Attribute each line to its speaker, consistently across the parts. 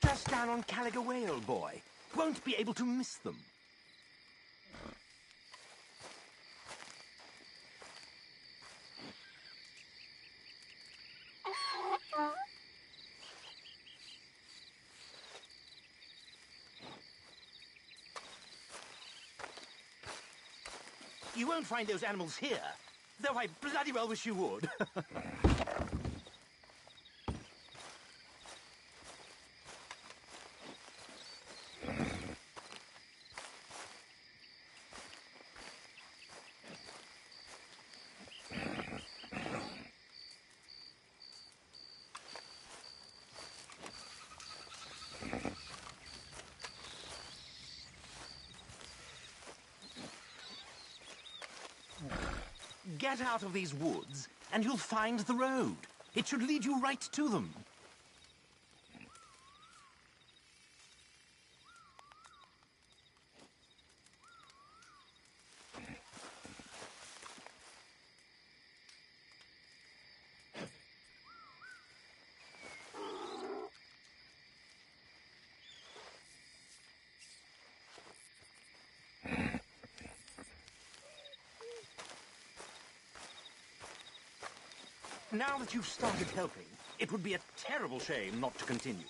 Speaker 1: Just down on Caliga Whale, boy. Won't be able to miss them. You won't find those animals here, though I bloody well wish you would. Get out of these woods, and you'll find the road. It should lead you right to them. Now that you've started helping, it would be a terrible shame not to continue.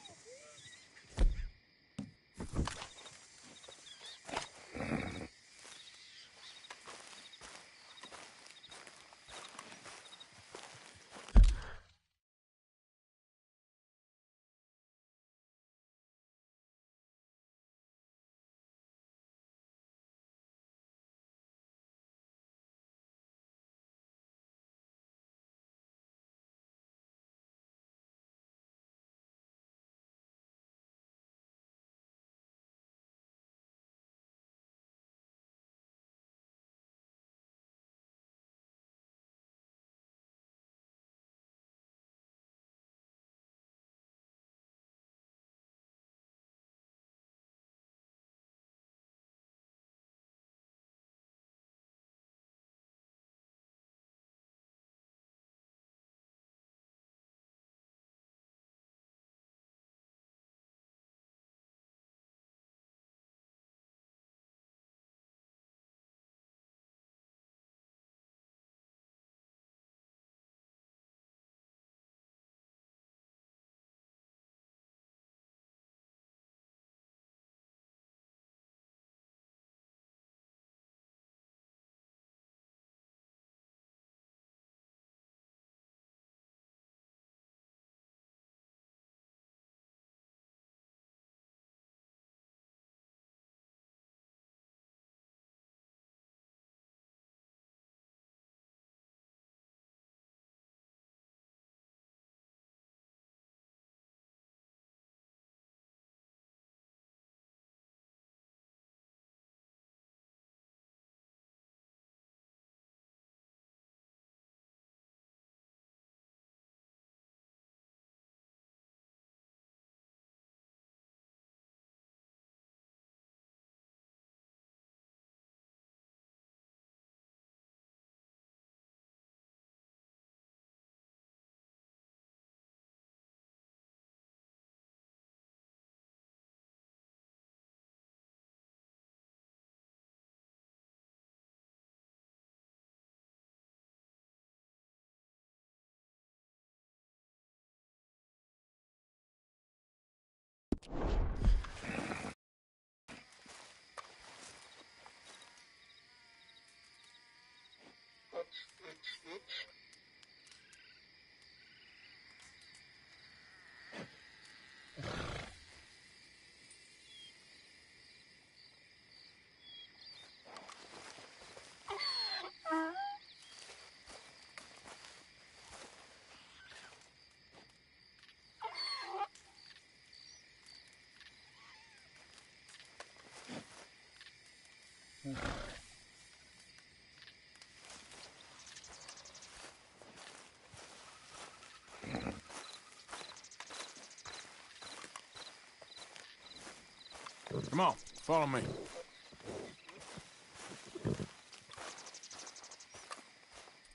Speaker 2: Come on, follow me.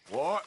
Speaker 2: What?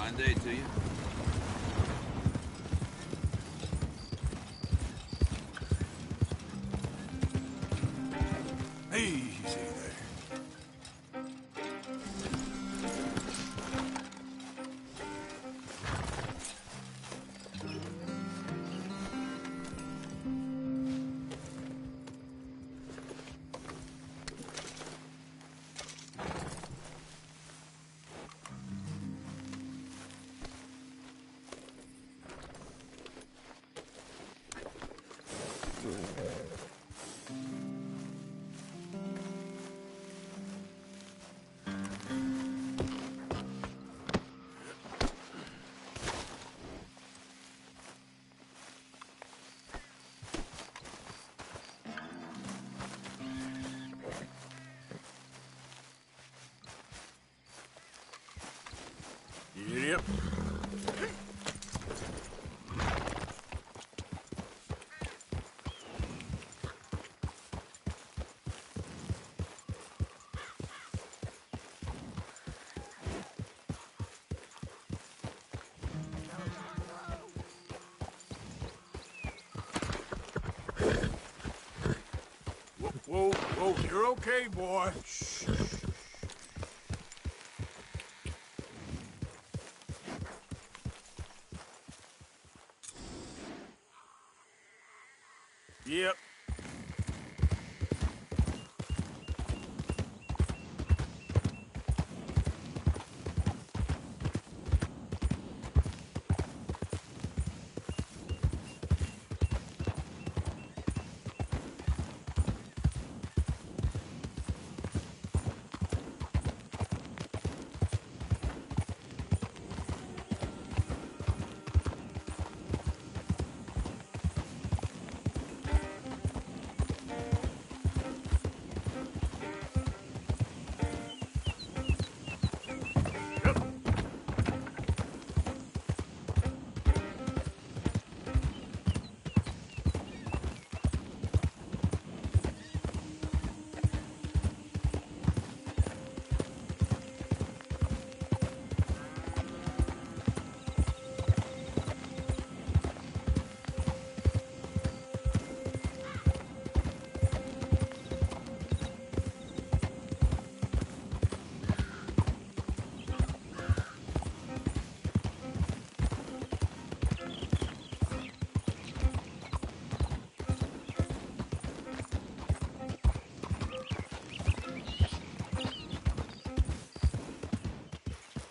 Speaker 3: Fine day to you.
Speaker 2: Easy there. Yep. Whoa, whoa, you're okay, boy. Shh. Yep.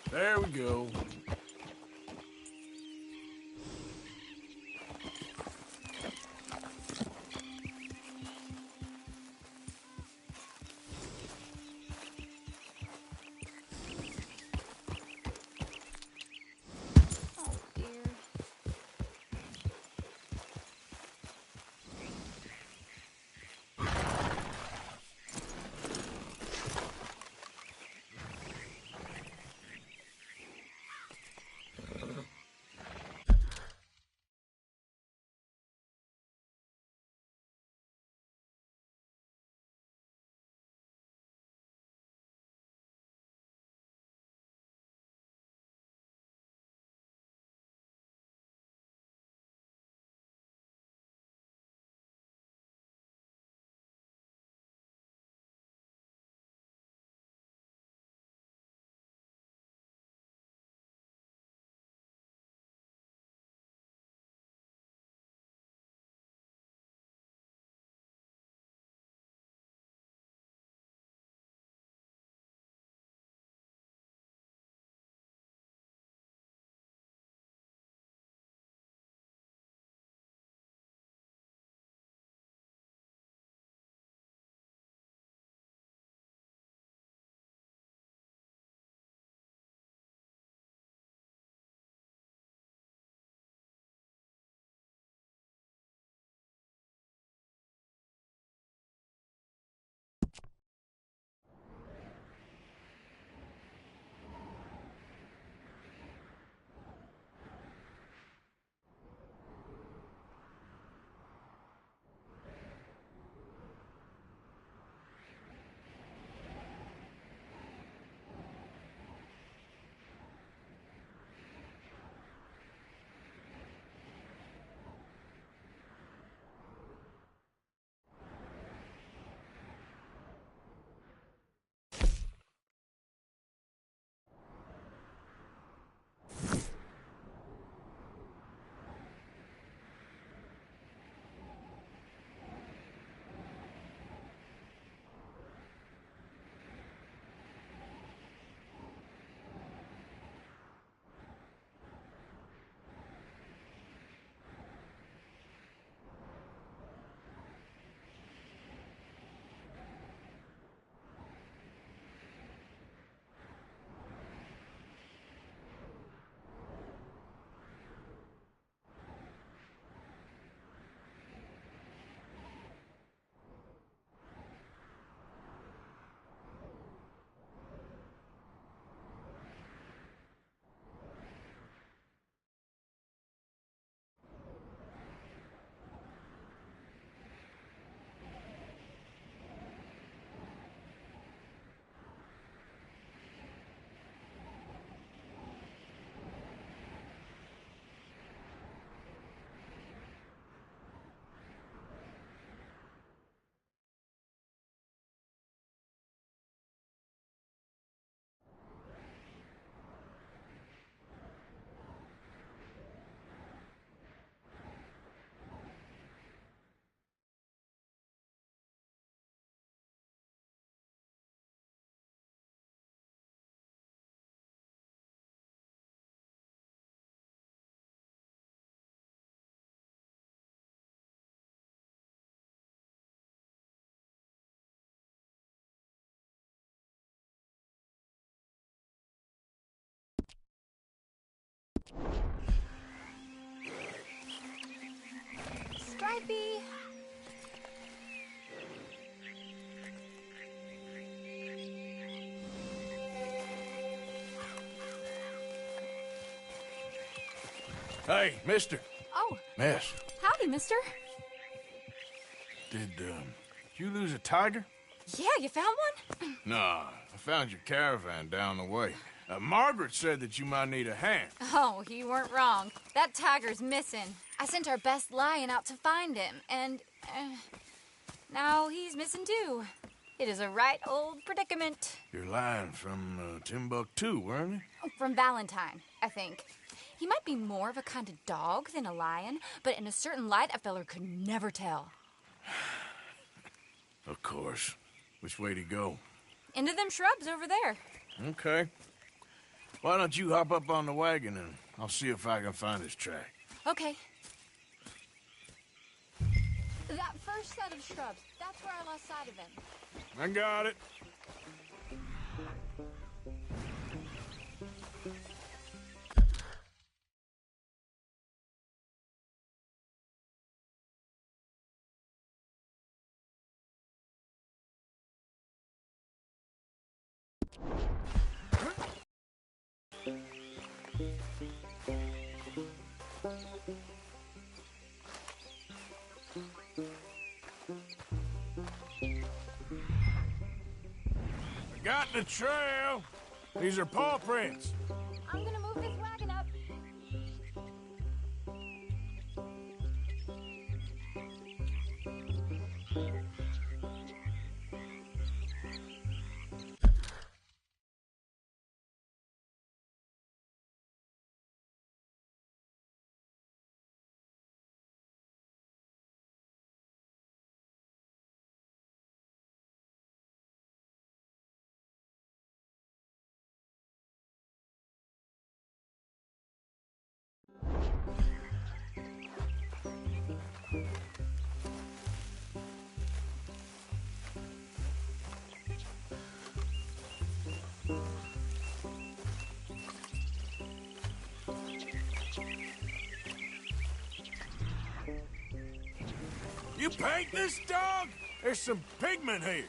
Speaker 2: There we go.
Speaker 4: Oh dear.
Speaker 3: maybe?
Speaker 2: Hey, mister.
Speaker 3: Oh.
Speaker 2: Miss.
Speaker 3: Howdy, mister.
Speaker 2: Did you lose a tiger?
Speaker 3: Yeah, you found one?
Speaker 2: Nah, I found your caravan down the way. Margaret said that you might need a hand.
Speaker 3: Oh, you weren't wrong. That tiger's missing. I sent our best lion out to find him, and now he's missing too. It is a right old predicament.
Speaker 2: Your lion from Timbuktu, weren't he?
Speaker 3: From Valentine, I think. He might be more of a kind of dog than a lion, but in a certain light, a feller could never tell.
Speaker 2: Of course. Which way to go?
Speaker 3: Into them shrubs over there.
Speaker 2: Okay. Why don't you hop up on the wagon and I'll see if I can find his track.
Speaker 3: Okay. That first set of shrubs, that's where I lost sight of him.
Speaker 2: I got it. Got the trail. These are paw prints.
Speaker 3: I'm gonna move this wagon up.
Speaker 2: You paint this dog? There's some pigment here.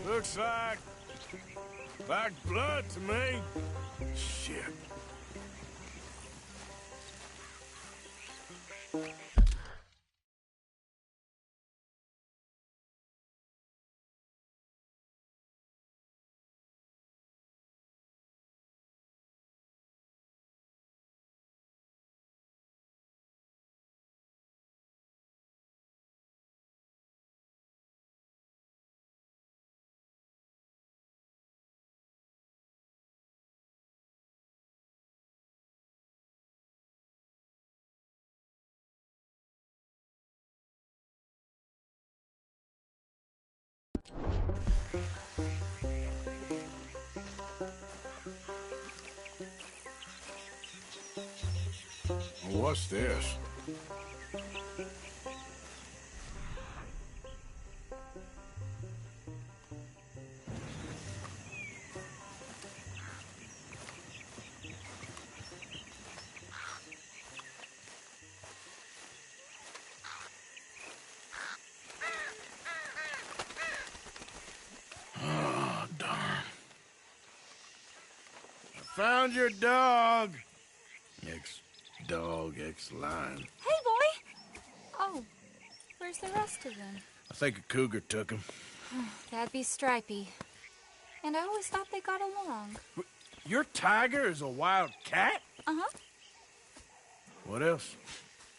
Speaker 2: Looks like blood to me. Shit. What's this? Oh, darn. I found your dog. Ex-dog, ex-lion.
Speaker 3: Hey, boy! Oh, where's the rest of them?
Speaker 2: I think a cougar took him.
Speaker 3: That'd be Stripey. And I always thought they got along.
Speaker 2: Your tiger is a wild cat?
Speaker 3: Uh-huh.
Speaker 2: What else?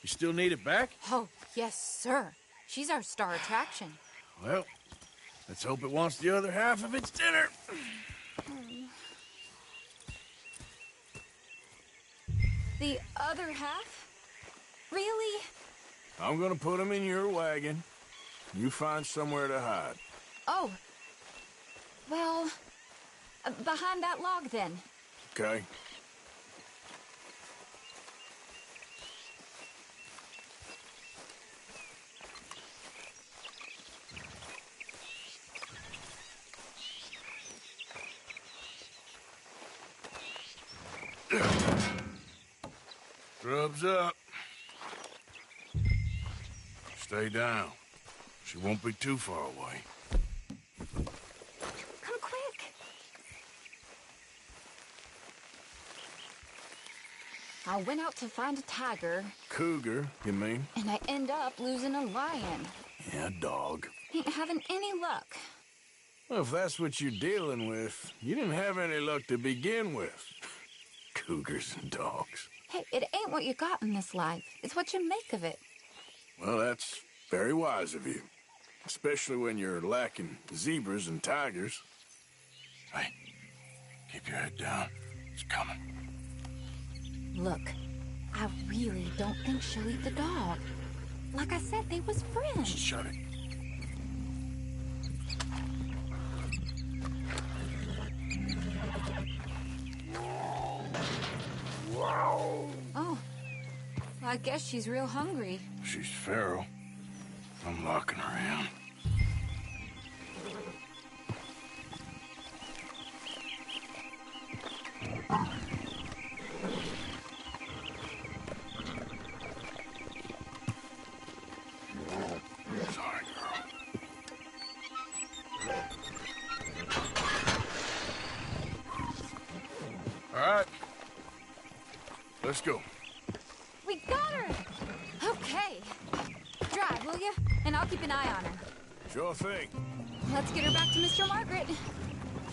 Speaker 2: You still need it back?
Speaker 3: Oh, yes, sir. She's our star attraction.
Speaker 2: Well, let's hope it wants the other half of its dinner.
Speaker 3: The other half? Really?
Speaker 2: I'm gonna put him in your wagon. You find somewhere to hide.
Speaker 3: Oh, Well, behind that log, then.
Speaker 2: Okay. Grub's up. Stay down. She won't be too far away.
Speaker 3: Come quick. I went out to find a tiger.
Speaker 2: Cougar, you mean?
Speaker 3: And I end up losing a lion.
Speaker 2: Yeah, dog.
Speaker 3: Ain't having any luck.
Speaker 2: Well, if that's what you're dealing with, you didn't have any luck to begin with. Cougars and dogs.
Speaker 3: Hey, it ain't what you got in this life. It's what you make of it.
Speaker 2: Well, that's very wise of you. Especially when you're lacking zebras and tigers. Hey, keep your head down. It's coming.
Speaker 3: Look, I really don't think she'll eat the dog. Like I said, they was friends.
Speaker 2: Shut it.
Speaker 3: Oh, I guess she's real hungry.
Speaker 2: She's feral. I'm locking her in. Sorry, girl. All right. Let's go.
Speaker 3: We got her! Okay. Drive, will you? And I'll keep an eye on her.
Speaker 2: Sure thing.
Speaker 3: Let's get her back to Mr. Margaret.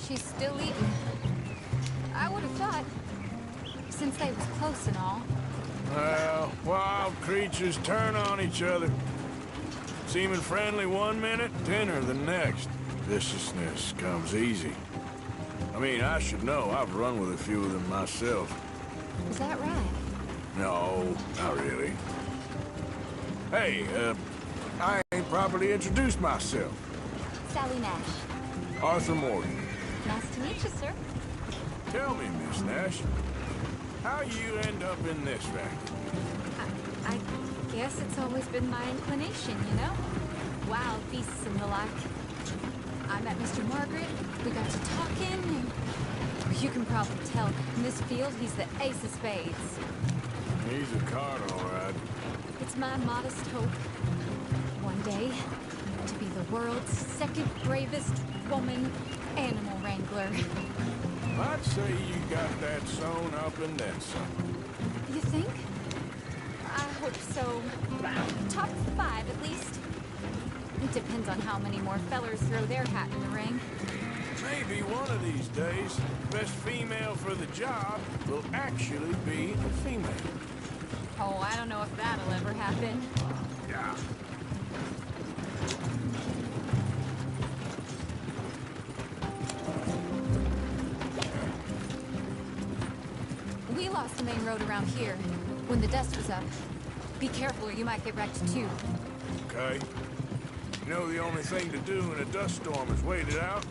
Speaker 3: She's still eating. I would have thought, since they was close and all.
Speaker 2: Well, wild creatures turn on each other. Seeming friendly one minute, dinner the next. Viciousness comes easy. I mean, I should know. I've run with a few of them myself.
Speaker 3: Is that right?
Speaker 2: No, not really. Hey, I ain't properly introduced myself.
Speaker 3: Sally Nash.
Speaker 2: Arthur Morgan.
Speaker 3: Nice to meet you, sir.
Speaker 2: Tell me, Miss Nash, how you end up in this vacuum?
Speaker 3: I guess it's always been my inclination, you know? Wild beasts and the like. I met Mr. Margaret, we got to talking, and you can probably tell, in this field, he's the ace of spades.
Speaker 2: He's a card, all right.
Speaker 3: It's my modest hope, one day, to be the world's second bravest woman animal wrangler.
Speaker 2: I'd say you got that sewn up and then some.
Speaker 3: You think? I hope so. Top 5, at least. It depends on how many more fellers throw their hat in the ring.
Speaker 2: Maybe one of these days, best female for the job will actually be a female.
Speaker 3: Oh, I don't know if that'll ever happen.
Speaker 2: Yeah.
Speaker 3: We lost the main road around here when the dust was up. Be careful or you might get wrecked too.
Speaker 2: Okay. You know the only thing to do in a dust storm is wait it out?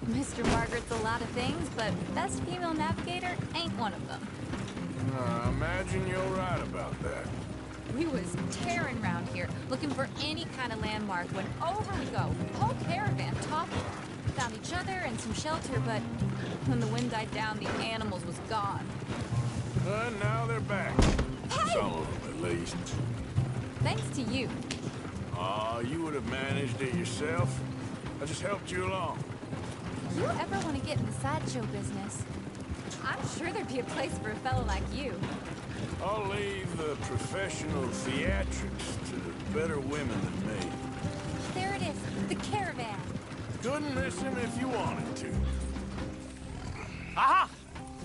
Speaker 3: Mr. Margaret's a lot of things, but best female navigator ain't one of them.
Speaker 2: I imagine you're right about that.
Speaker 3: We was tearing around here, looking for any kind of landmark when over we go. Whole caravan toppled. Found each other and some shelter, but when the wind died down, the animals was gone.
Speaker 2: And now they're back.
Speaker 3: Hey!
Speaker 2: Some of them, at least.
Speaker 3: Thanks to you.
Speaker 2: Aw, you would have managed it yourself. I just helped you along.
Speaker 3: You ever want to get in the sideshow business? I'm sure there'd be a place for a fellow like you.
Speaker 2: I'll leave the professional theatrics to better women than me.
Speaker 3: There it is, the caravan.
Speaker 2: Couldn't miss him if you wanted to.
Speaker 1: Aha!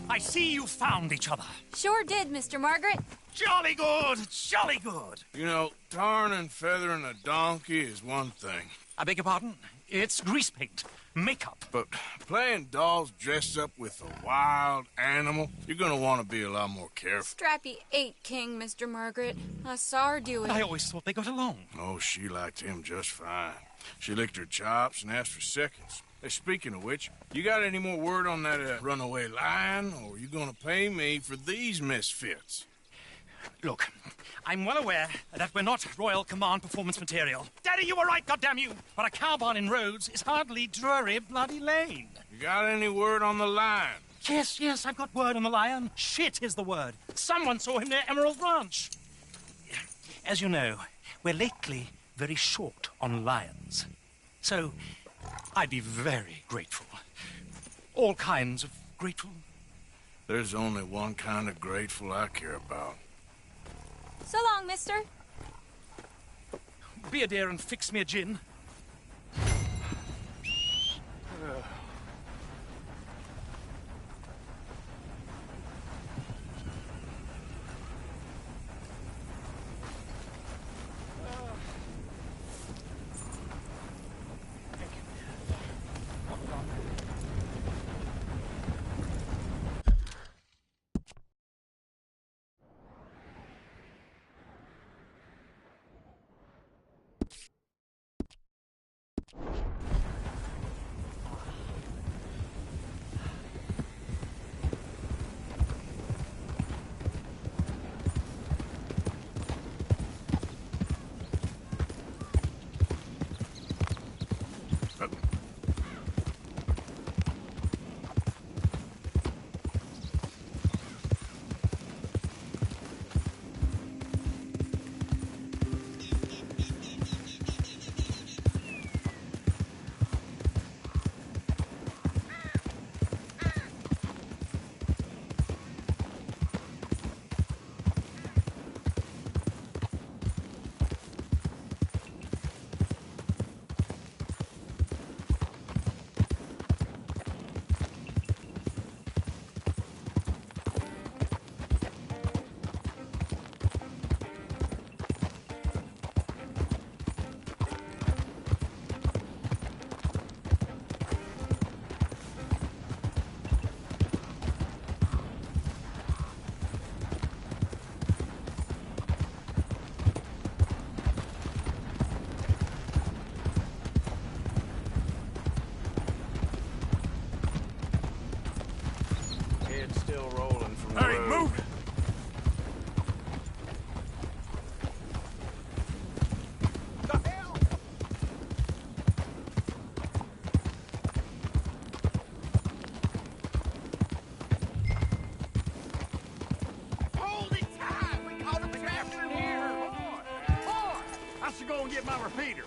Speaker 1: I see you found each other.
Speaker 3: Sure did, Mr. Margaret.
Speaker 1: Jolly good, jolly good.
Speaker 2: You know, tarring and feathering a donkey is one thing.
Speaker 1: I beg your pardon? It's grease paint, makeup.
Speaker 2: But playing dolls dressed up with a wild animal, you're gonna want to be a lot more careful.
Speaker 3: Strappy ain't king, Mr. Margaret. I saw her do it.
Speaker 1: I always thought they got along.
Speaker 2: Oh, she liked him just fine. She licked her chops and asked for seconds. Speaking of which, you got any more word on that runaway lion, or are you gonna pay me for these misfits?
Speaker 1: Look, I'm well aware that we're not Royal Command performance material. Daddy, you were right, goddamn you! But a cow barn in Rhodes is hardly Drury Bloody Lane.
Speaker 2: You got any word on the lion?
Speaker 1: Yes, I've got word on the lion. Shit is the word. Someone saw him near Emerald Ranch. As you know, we're lately very short on lions. So, I'd be very grateful. All kinds of grateful.
Speaker 2: There's only one kind of grateful I care about.
Speaker 3: So long, mister.
Speaker 1: Be a dear and fix me a gin.
Speaker 2: Still rolling from the
Speaker 1: Hurry,
Speaker 2: road.
Speaker 1: move! The hell?
Speaker 4: Hold it tight! We caught a trapper in here! Boy! I should go and get my repeater.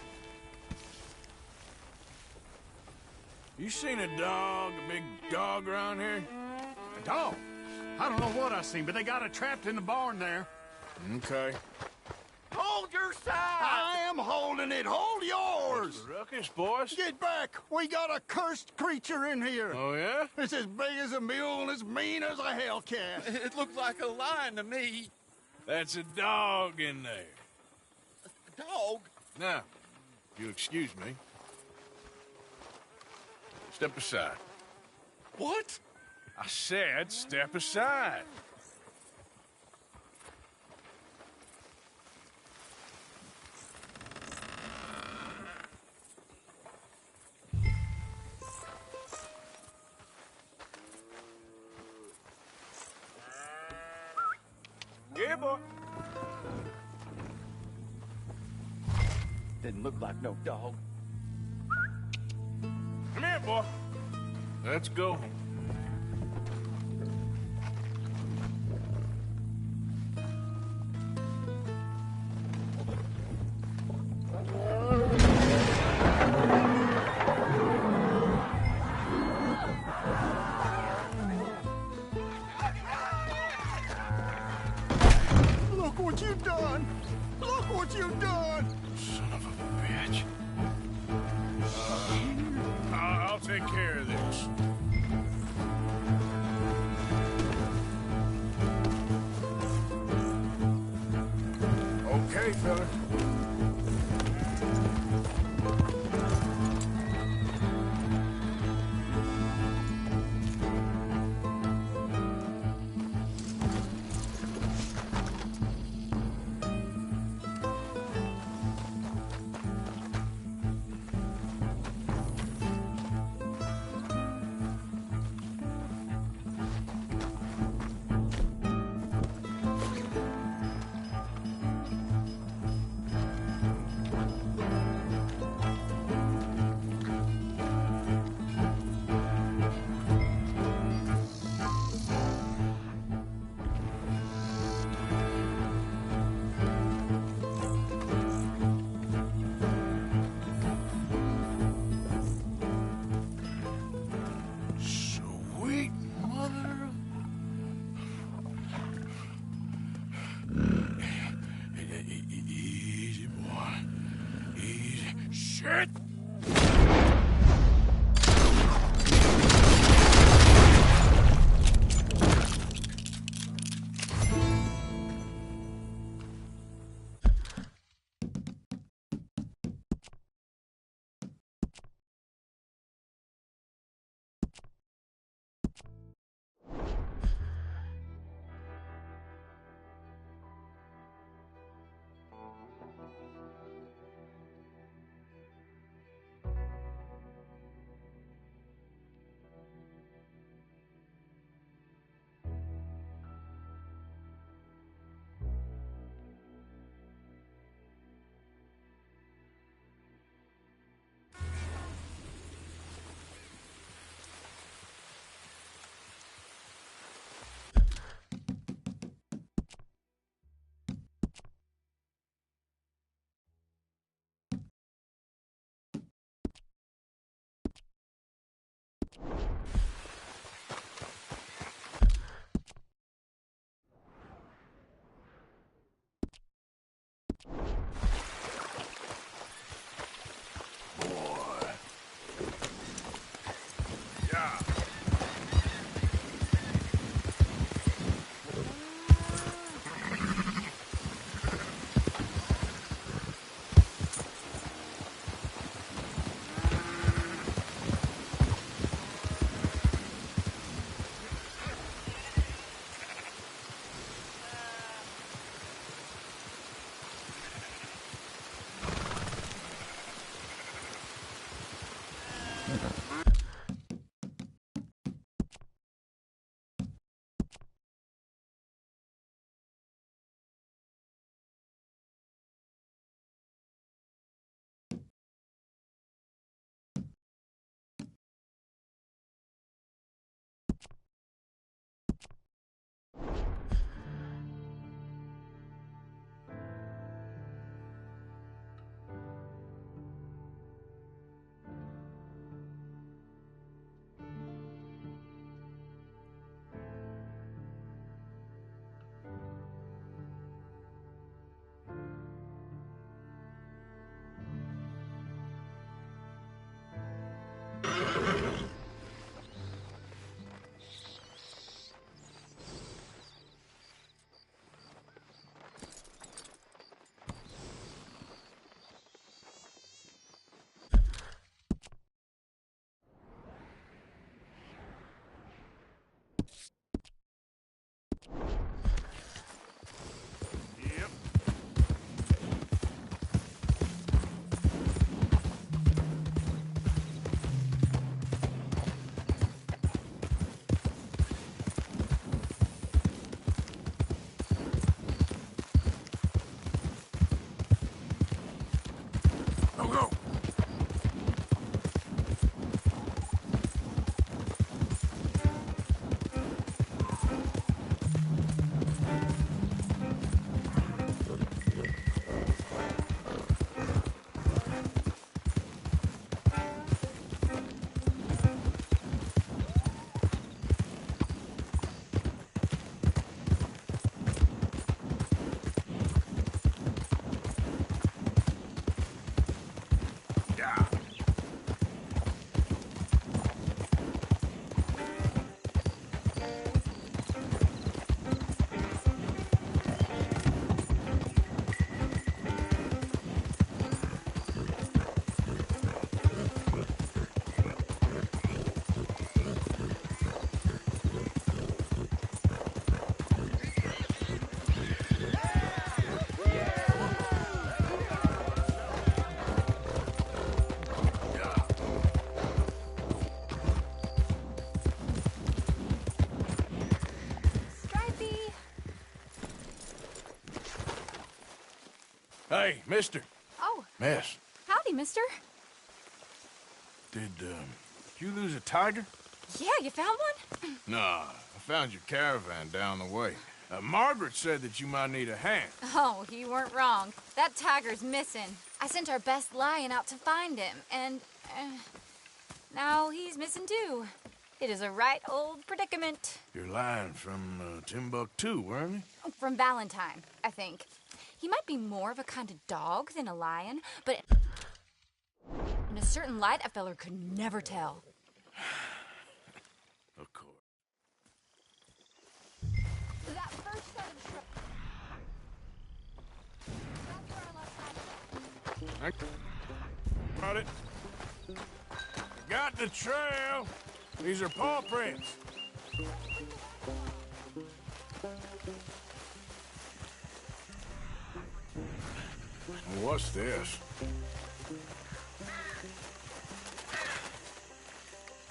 Speaker 2: You seen a dog, a big dog around here?
Speaker 4: A dog? I don't know what I seen, but they got it trapped in the barn there.
Speaker 2: Okay.
Speaker 4: Hold your side! I am holding it. Hold yours!
Speaker 2: Ruckus, boys.
Speaker 4: Get back! We got a cursed creature in here.
Speaker 2: Oh, yeah?
Speaker 4: It's as big as a mule and as mean as a hellcat.
Speaker 5: It looked like a lion to me.
Speaker 2: That's a dog in there.
Speaker 5: A dog?
Speaker 2: Now, if you'll excuse me. Step aside.
Speaker 5: What?
Speaker 2: I said step aside. Yeah, boy.
Speaker 5: Didn't look like no dog.
Speaker 2: Come here, boy. Let's go.
Speaker 4: Look what you've done! Look what you've done!
Speaker 2: Son of a bitch. I'll take care of this. Okay, fella. shit! Go! Hey, mister.
Speaker 3: Oh,
Speaker 2: Miss,
Speaker 3: howdy, mister.
Speaker 2: did you lose a tiger?
Speaker 3: Yeah, you found one?
Speaker 2: Nah, I found your caravan down the way. Margaret said that you might need a hand.
Speaker 3: Oh, you weren't wrong. That tiger's missing. I sent our best lion out to find him, and now he's missing too. It is a right old predicament.
Speaker 2: You're lying from Timbuktu, weren't you?
Speaker 3: From Valentine, I think. He might be more of a kind of dog than a lion, but a certain light, a feller could never tell.
Speaker 2: Of course.
Speaker 3: That first set of shrubs. That's where I left that.
Speaker 2: Got it. Got the trail. These are paw prints. What's this?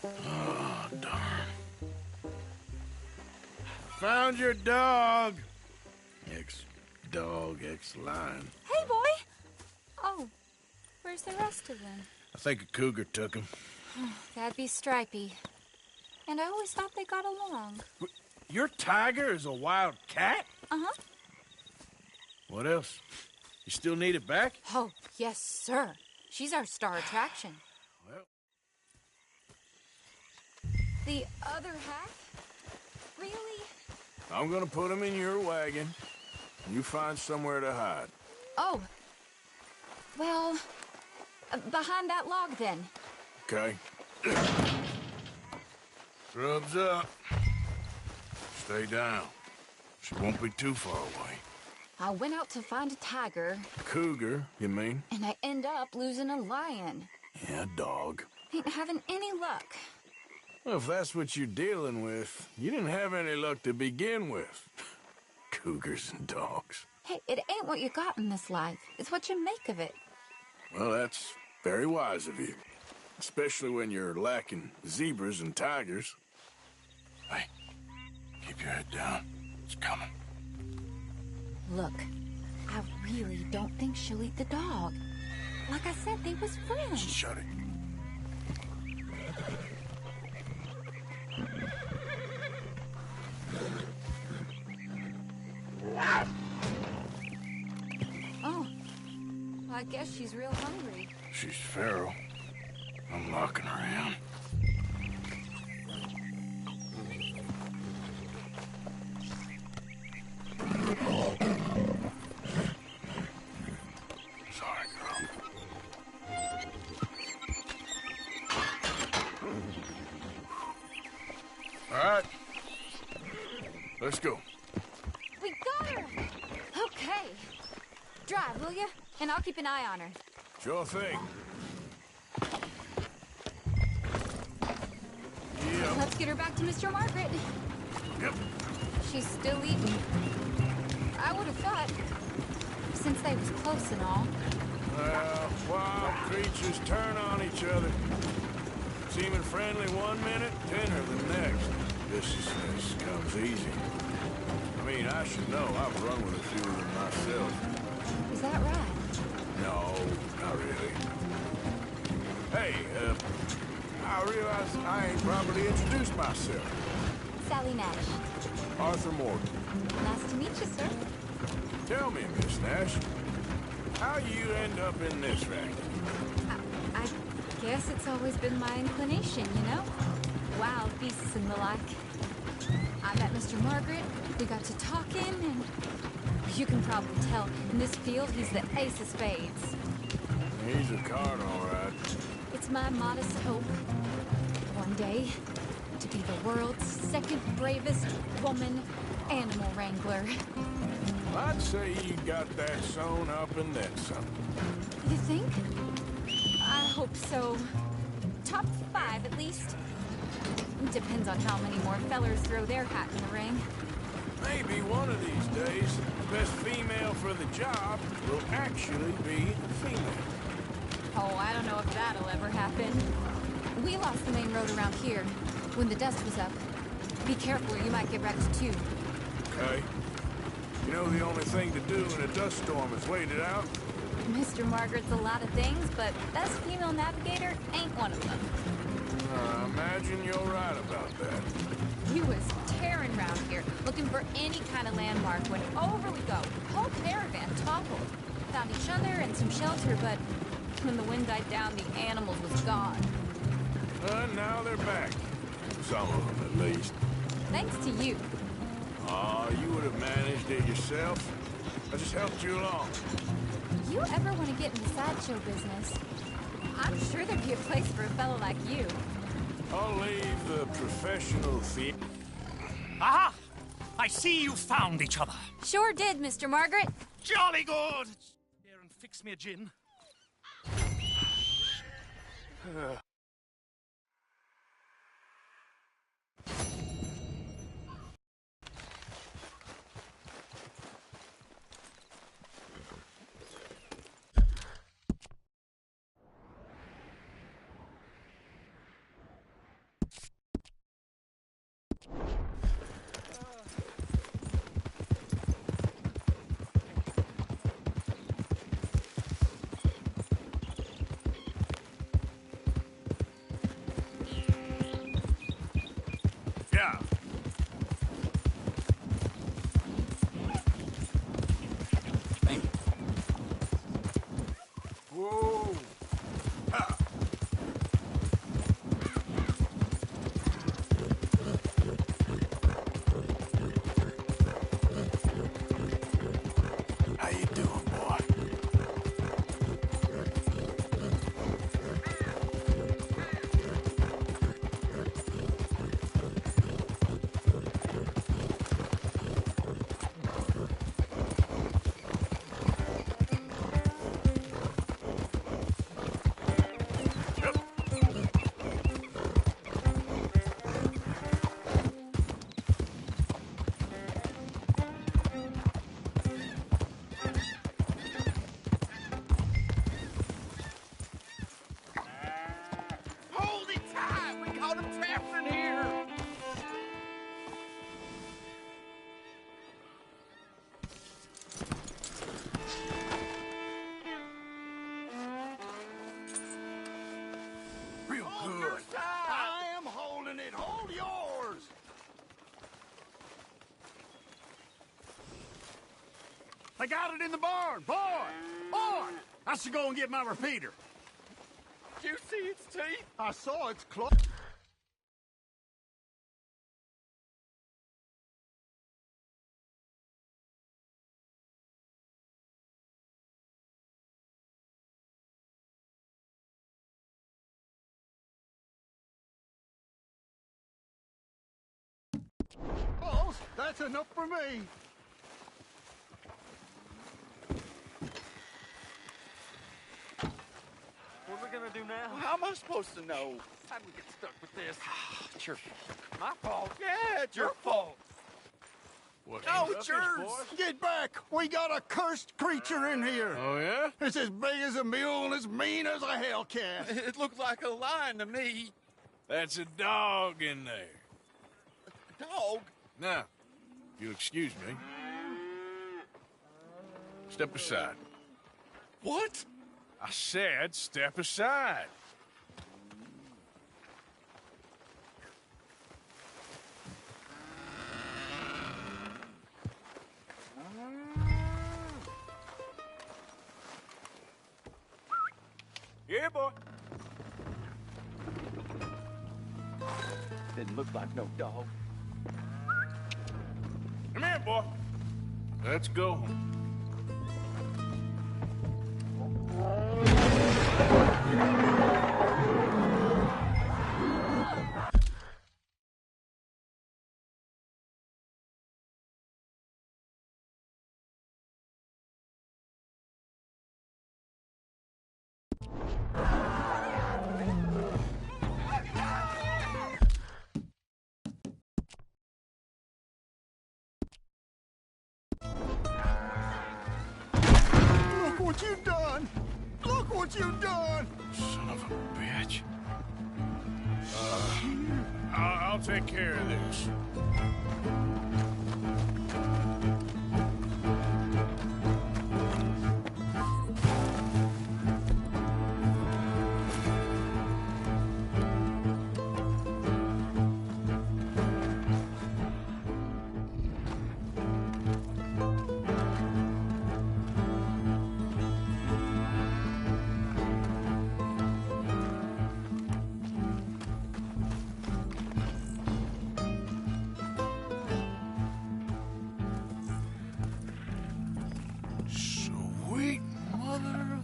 Speaker 2: Oh, darn. Found your dog. Ex-dog, ex-lion.
Speaker 3: Hey, boy! Oh, where's the rest of them?
Speaker 2: I think a cougar took him.
Speaker 3: That'd be Stripey. And I always thought they got along.
Speaker 2: Your tiger is a wild cat?
Speaker 3: Uh-huh.
Speaker 2: What else? You still need it back?
Speaker 3: Oh, yes, sir. She's our star attraction.
Speaker 2: Well,
Speaker 3: The other half? Really?
Speaker 2: I'm gonna put him in your wagon. You find somewhere to hide.
Speaker 3: Oh. Well, behind that log, then.
Speaker 2: Okay? Scrubs up. Stay down. She won't be too far away.
Speaker 3: I went out to find a tiger,
Speaker 2: Cougar, you mean?
Speaker 3: and I end up losing a lion.
Speaker 2: Yeah, dog.
Speaker 3: Ain't having any luck.
Speaker 2: Well, if that's what you're dealing with, you didn't have any luck to begin with. Cougars and dogs.
Speaker 3: Hey, it ain't what you got in this life. It's what you make of it.
Speaker 2: Well, that's very wise of you. Especially when you're lacking zebras and tigers. Hey, keep your head down. It's coming.
Speaker 3: Look, I really don't think she'll eat the dog. Like I said, they was friends.
Speaker 2: Shut it.
Speaker 3: Oh, I guess she's real hungry.
Speaker 2: She's feral. I'm locking her in. Sorry, girl. All right. Let's go.
Speaker 3: We got her! Okay. Drive, will you? And I'll keep an eye on her.
Speaker 2: Sure thing. Yep.
Speaker 3: Let's get her back to Mr. Margaret.
Speaker 2: Yep.
Speaker 3: She's still eating. I would have thought, since they was close and all.
Speaker 2: Wild creatures turn on each other. Seeming friendly one minute, tender the next. Viciousness comes easy. I mean, I should know. I've run with a few of them myself.
Speaker 3: Is that right?
Speaker 2: No, not really. Hey, I realize I ain't properly introduced myself.
Speaker 3: Sally Nash.
Speaker 2: Arthur Morgan.
Speaker 3: Nice to meet you, sir.
Speaker 2: Tell me, Miss Nash, how you end up in this racket?
Speaker 3: I guess it's always been my inclination, you know? Wild beasts and the like. I met Mr. Margaret, we got to talking, and you can probably tell, in this field, he's the ace of spades.
Speaker 2: He's a card, all right.
Speaker 3: It's my modest hope, one day, to be the world's second bravest woman animal wrangler.
Speaker 2: I'd say you got that sewn up and then some.
Speaker 3: You think? I hope so. Top 5, at least. Depends on how many more fellers throw their hat in the ring.
Speaker 2: Maybe one of these days, the best female for the job will actually be a female.
Speaker 3: Oh, I don't know if that'll ever happen. We lost the main road around here when the dust was up. Be careful or you might get wrecked too.
Speaker 2: Okay. You know the only thing to do in a dust storm is wait it out?
Speaker 3: Mr. Margaret's a lot of things, but best female navigator ain't one of them.
Speaker 2: I imagine you're right about that.
Speaker 3: We was tearing around here, looking for any kind of landmark when over we go. Whole caravan toppled. Found each other and some shelter, but when the wind died down, the animals was gone.
Speaker 2: Now they're back. Some of them, at least.
Speaker 3: Thanks to you.
Speaker 2: Oh, you would have managed it yourself. I just helped you along.
Speaker 3: You ever want to get in the sideshow business? I'm sure there'd be a place for a fellow like you.
Speaker 2: I'll leave the professional thief.
Speaker 1: Aha! I see you found each other.
Speaker 3: Sure did, Mr. Margaret.
Speaker 1: Jolly good! Here and fix me a gin.
Speaker 2: Yeah.
Speaker 5: Thank you.
Speaker 2: Whoa. Ha. How you doing, boy?
Speaker 4: Hold it tight! We caught him trapped in here!
Speaker 2: Real
Speaker 4: Hold your
Speaker 2: good.
Speaker 4: side! I am holding it! Hold yours! I got it in the barn! Boy! Boy! I should go and get my repeater.
Speaker 5: Did you see its teeth?
Speaker 4: I saw its claw. Boss, that's enough for me.
Speaker 5: What are we gonna do now? How am I supposed to know?
Speaker 4: How'd we get stuck with this?
Speaker 5: It's your fault.
Speaker 4: My fault.
Speaker 5: Yeah, it's your fault.
Speaker 2: What?
Speaker 5: No, it's yours.
Speaker 4: Get back! We got a cursed creature in here.
Speaker 2: Oh, yeah?
Speaker 4: It's as big as a mule and as mean as a hellcat.
Speaker 5: It looked like a lion to me.
Speaker 2: That's a dog in there.
Speaker 5: Dog?
Speaker 2: Now, if you'll excuse me. Step aside.
Speaker 5: What?
Speaker 2: I said step aside. Yeah, boy.
Speaker 5: Didn't look like no dog.
Speaker 2: Come here, boy. Let's go home.
Speaker 4: Look what you've done! Look what you've done!
Speaker 2: Son of a bitch. I'll take care of this. Sweet mother of...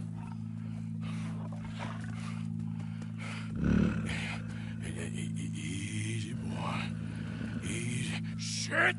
Speaker 2: shit!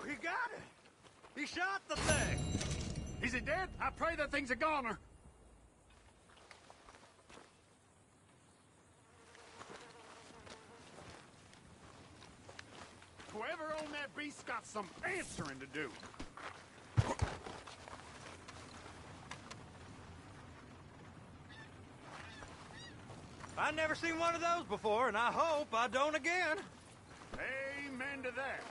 Speaker 4: He got it! He shot the thing! Is it dead? I pray that thing's a goner. Whoever owned that beast's got some answering to do.
Speaker 6: I've never seen one of those before, and I hope I don't again.
Speaker 4: Amen to that.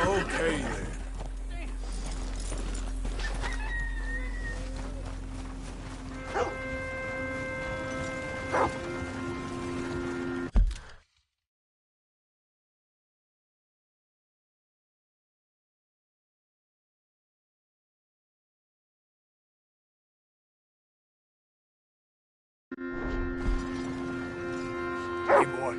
Speaker 2: Okay, then. Hey, boy.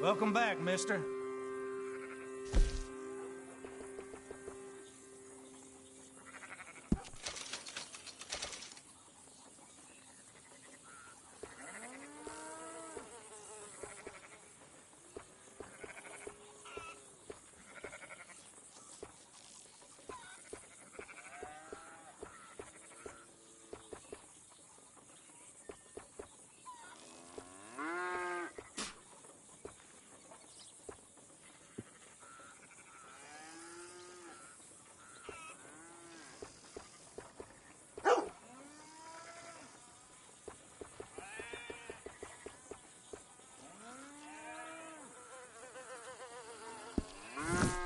Speaker 6: Welcome back, mister.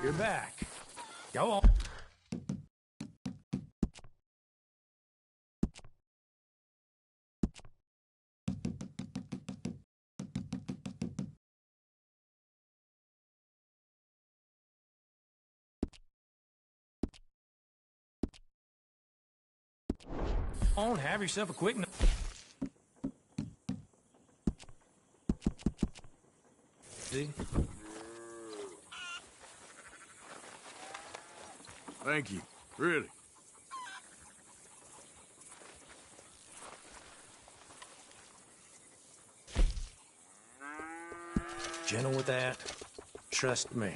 Speaker 2: You're back. Go on.
Speaker 7: on, have yourself a quick... See?
Speaker 2: Thank you. Really.
Speaker 7: Gentle with that. Trust me.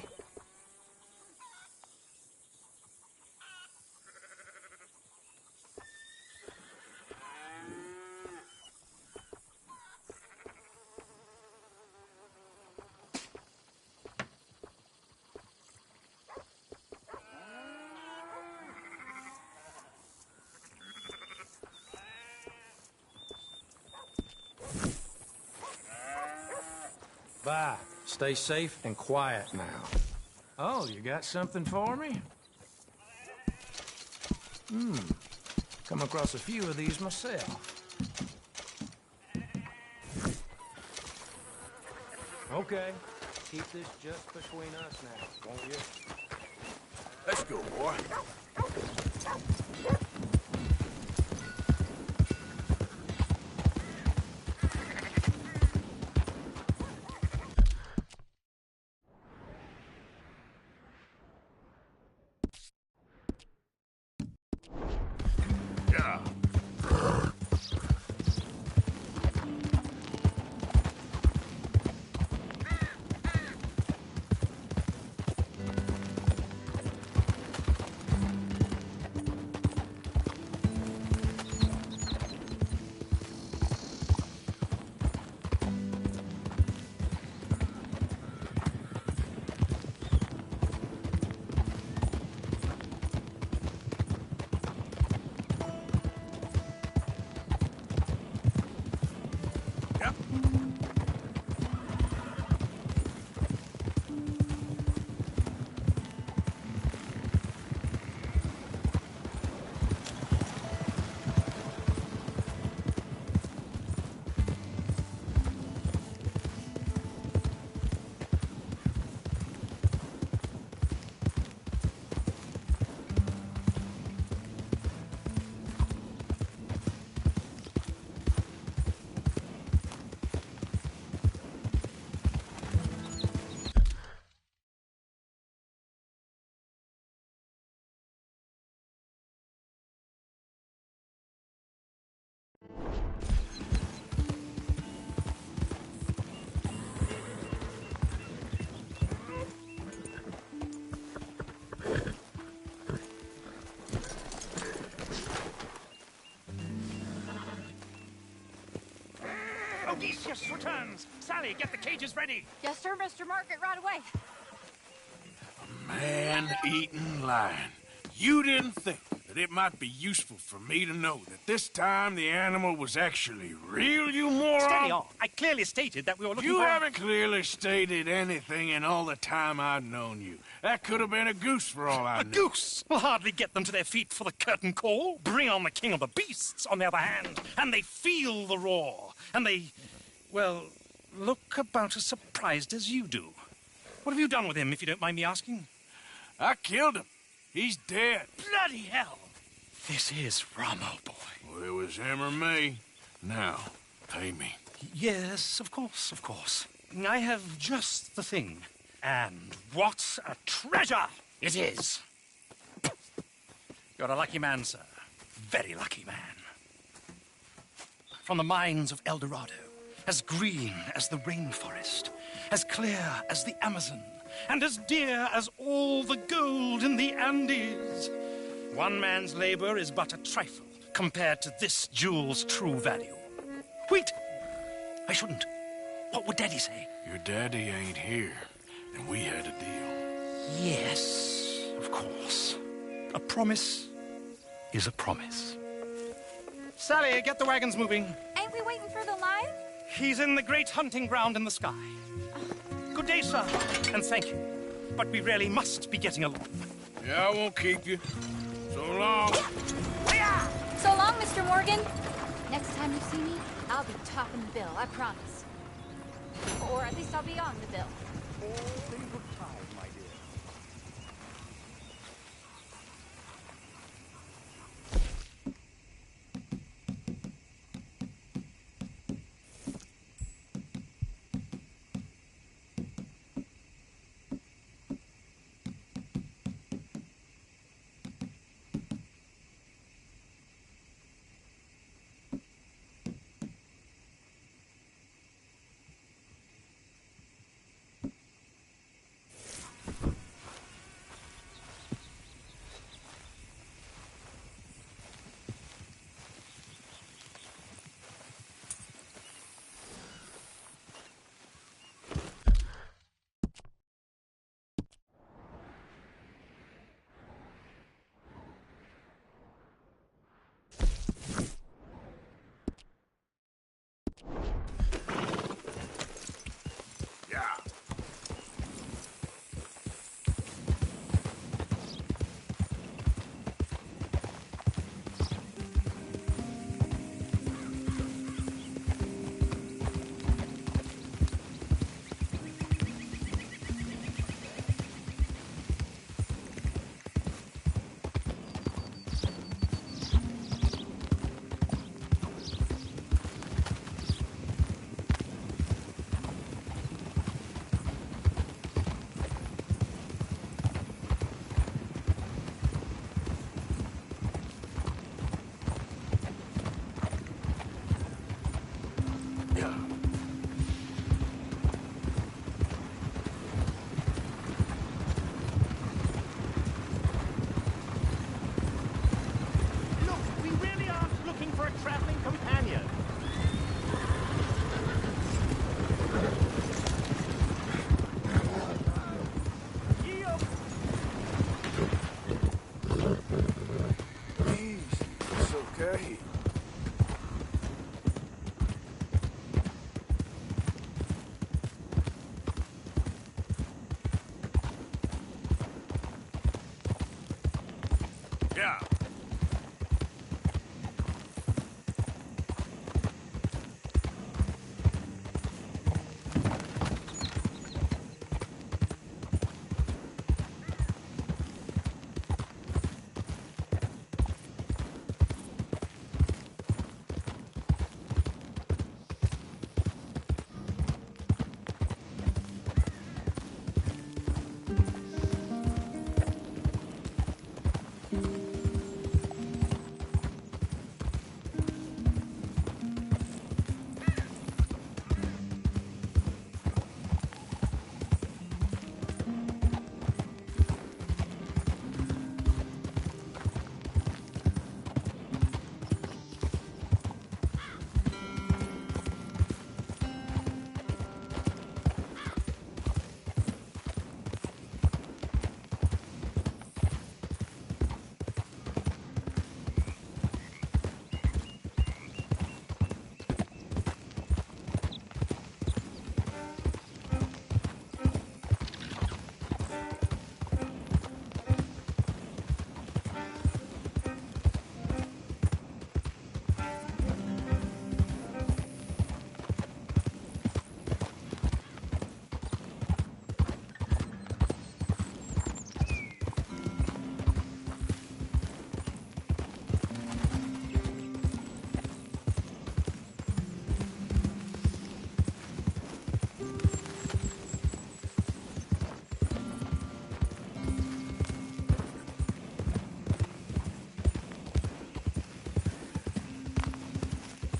Speaker 7: Bye. Stay safe and quiet now. Oh, you got something for me? Come across a few of these myself. Okay. Keep this just between us now, won't you?
Speaker 2: Let's go, boy. Yeah.
Speaker 1: Odysseus returns! Sally, get the cages ready!
Speaker 3: Yes, sir, Mr. Margaret, right away.
Speaker 2: Man-eating lion. You didn't think that it might be useful for me to know that this time the animal was actually real, you moron?
Speaker 1: Steady on. I clearly stated that we were looking
Speaker 2: You
Speaker 1: for...
Speaker 2: haven't clearly stated anything in all the time I've known you. That could have been a goose for all I
Speaker 1: A
Speaker 2: knew.
Speaker 1: goose will hardly get them to their feet for the curtain call. Bring on the king of the beasts, on the other hand, and they feel the roar. And they, well, look about as surprised as you do. What have you done with him, if you don't mind me asking?
Speaker 2: I killed him. He's dead.
Speaker 1: Bloody hell! This is rum, old boy.
Speaker 2: Well, it was him or me. Now, pay me.
Speaker 1: Yes, of course, of course. I have just the thing. And what a treasure it is! You're a lucky man, sir. Very lucky man. From the mines of El Dorado, as green as the rainforest, as clear as the Amazon, and as dear as all the gold in the Andes. One man's labor is but a trifle compared to this jewel's true value. Wait! I shouldn't. What would Daddy say?
Speaker 2: Your daddy ain't here, and we had a deal.
Speaker 1: Yes, of course. A promise is a promise. Sally, get the wagons moving.
Speaker 3: Ain't we waiting for the lion?
Speaker 1: He's in the great hunting ground in the sky. Good day, sir, and thank you. But we really must be getting along.
Speaker 2: Yeah, I won't keep you. So long.
Speaker 3: So long, Mr. Morgan. Next time you see me, I'll be topping the bill, I promise. Or at least I'll be on the bill.
Speaker 2: Yeah.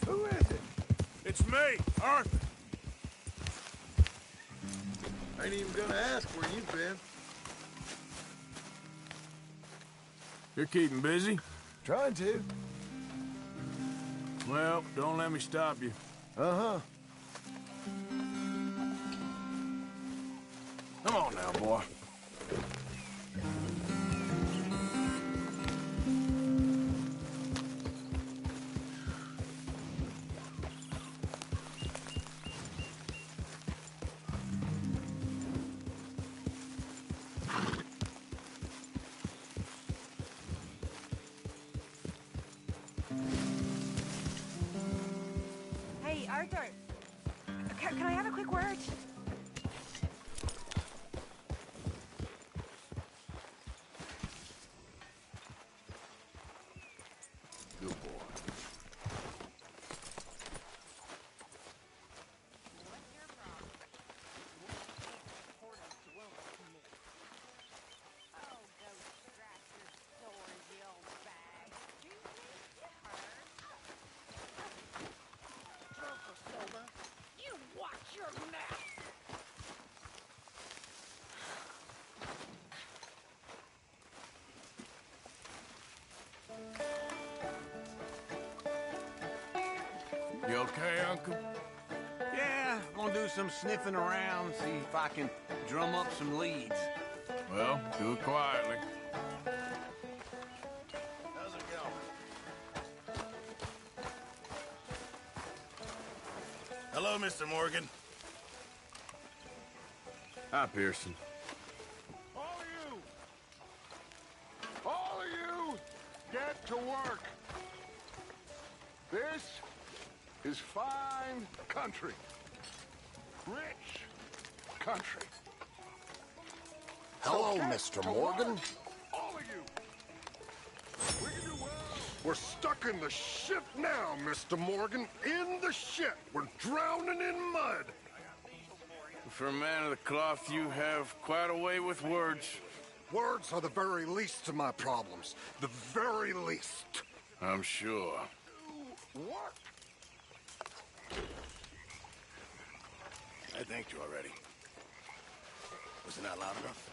Speaker 4: Who is it?
Speaker 2: It's me, Arthur.
Speaker 5: Ain't even gonna ask where you've been.
Speaker 2: You're keeping busy?
Speaker 4: Trying to.
Speaker 2: Well, don't let me stop you.
Speaker 4: Uh-huh.
Speaker 2: Come on now, boy.
Speaker 8: Hey, Arthur. Can I have a quick word?
Speaker 5: Good boy.
Speaker 4: You watch your mouth!
Speaker 2: You okay, Uncle?
Speaker 4: Yeah, gonna do some sniffing around, see if I can drum up some leads.
Speaker 2: Well, do it quietly.
Speaker 5: How's it going? Hello, Mr. Morgan.
Speaker 2: Hi, Pearson.
Speaker 9: All of you, get to work. This is fine country. Rich country.
Speaker 5: Hello,
Speaker 9: So get
Speaker 5: Mr.
Speaker 9: to
Speaker 5: Morgan.
Speaker 9: work, all of you. We can do well. We're stuck in the shit now, Mr. Morgan. In the shit. We're drowning in mud.
Speaker 2: For a man of the cloth, you have quite a way with words.
Speaker 9: Words are the very least of my problems. The very least.
Speaker 2: I'm sure.
Speaker 9: What?
Speaker 5: I thanked you already. Wasn't that loud enough?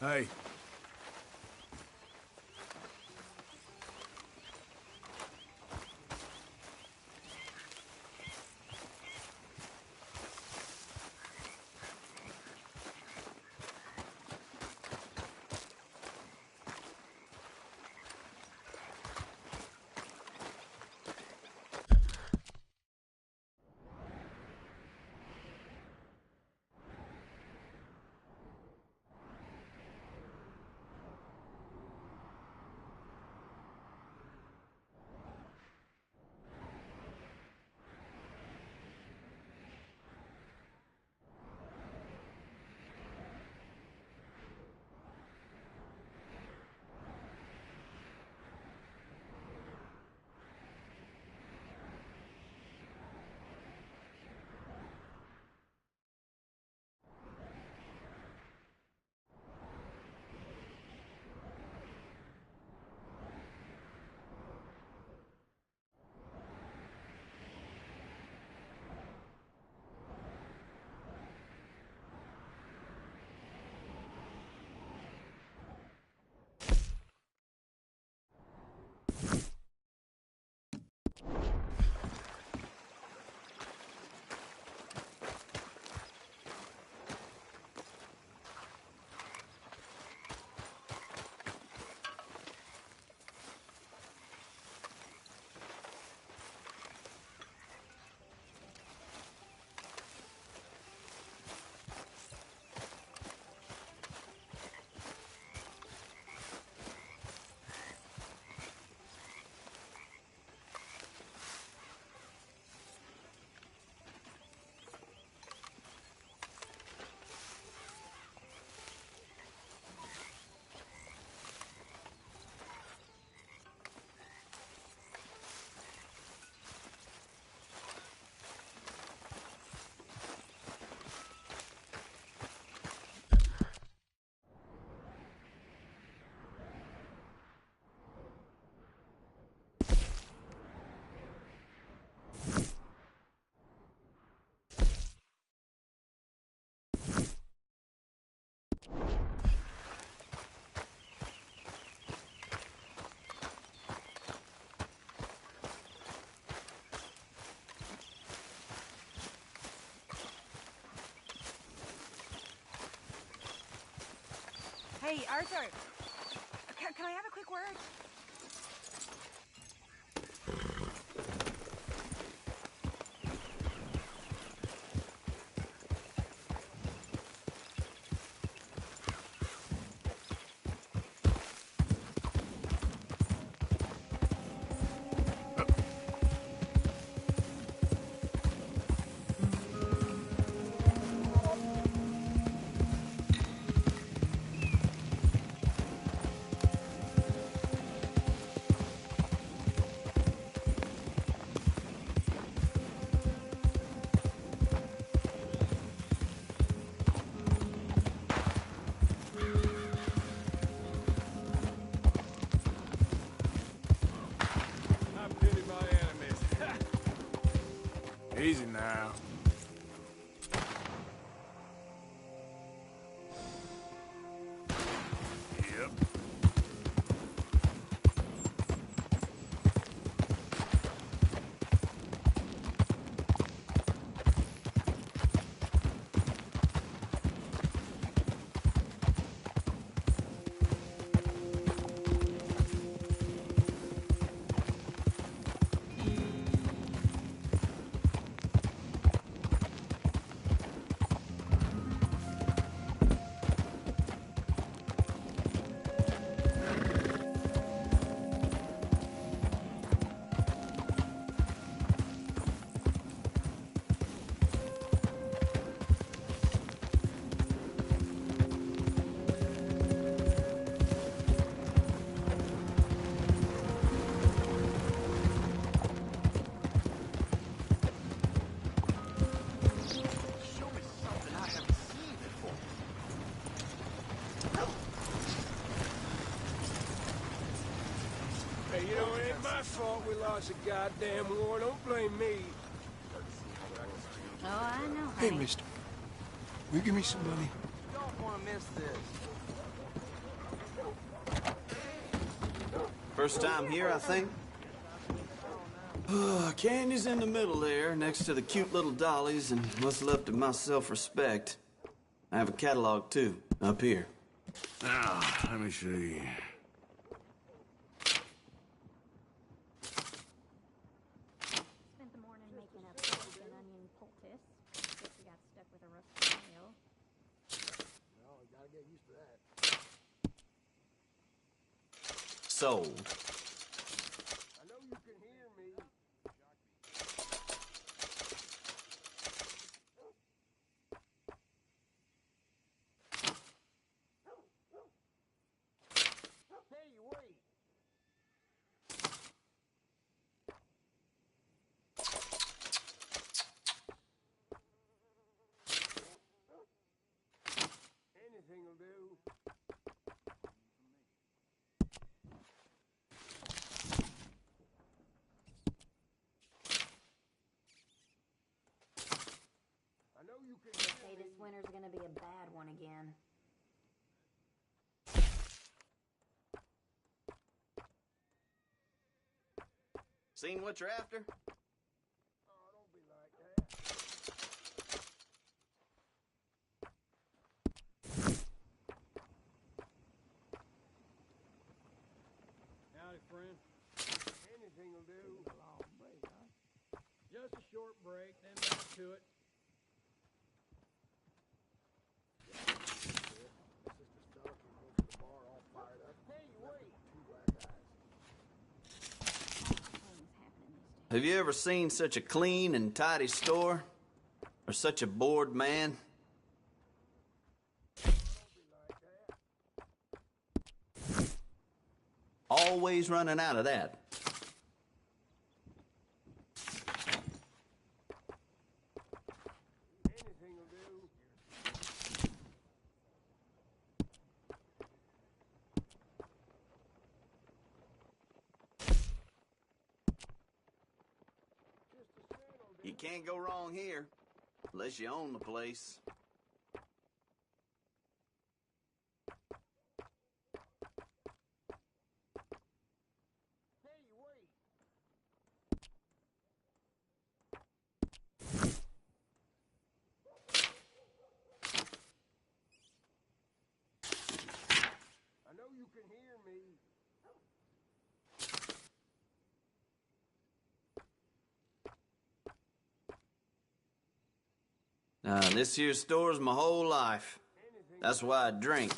Speaker 2: Hey.
Speaker 8: Hey, Arthur. Can I have a quick word?
Speaker 2: Easy now. Yep.
Speaker 10: Hey, you know, it ain't my fault we lost a goddamn war. Don't blame me.
Speaker 3: Oh, I know,
Speaker 10: Hey,
Speaker 3: honey.
Speaker 10: mister. Will you give me some money?
Speaker 6: Don't want to miss this.
Speaker 11: First time here, I think. Candy's in the middle there, next to the cute little dollies, and what's left of my self-respect. I have a catalog, too, up here.
Speaker 2: Now, let me see.
Speaker 3: Spent the morning making a pork and onion poultice. Guess we got stuck with a rusty nail.
Speaker 10: No, you gotta get used to that.
Speaker 11: Sold.
Speaker 10: I know you can hear me. Hey, wait. Anything will do. I know you can hear
Speaker 3: Hey,
Speaker 10: me.
Speaker 3: this winter's gonna be a bad one again.
Speaker 11: Seen what you're after?
Speaker 10: Oh, don't be like that.
Speaker 7: Howdy, friend.
Speaker 10: Anything will do. Long break, huh?
Speaker 7: Just a short break, then back to it.
Speaker 10: Sister Stella came home from the bar all fired up. Hey, wait. Two black eyes.
Speaker 3: Things happening these days.
Speaker 11: Have you ever seen such a clean and tidy store? Or such a bored man?
Speaker 10: Don't be like that.
Speaker 11: Always running out of that.
Speaker 10: Anything will do. Just a cent will do.
Speaker 11: You can't go wrong here. Unless you own the place.
Speaker 10: Hey, wait. I know you can hear me.
Speaker 11: This here store's my whole life.
Speaker 10: Anything.
Speaker 11: That's why I drink.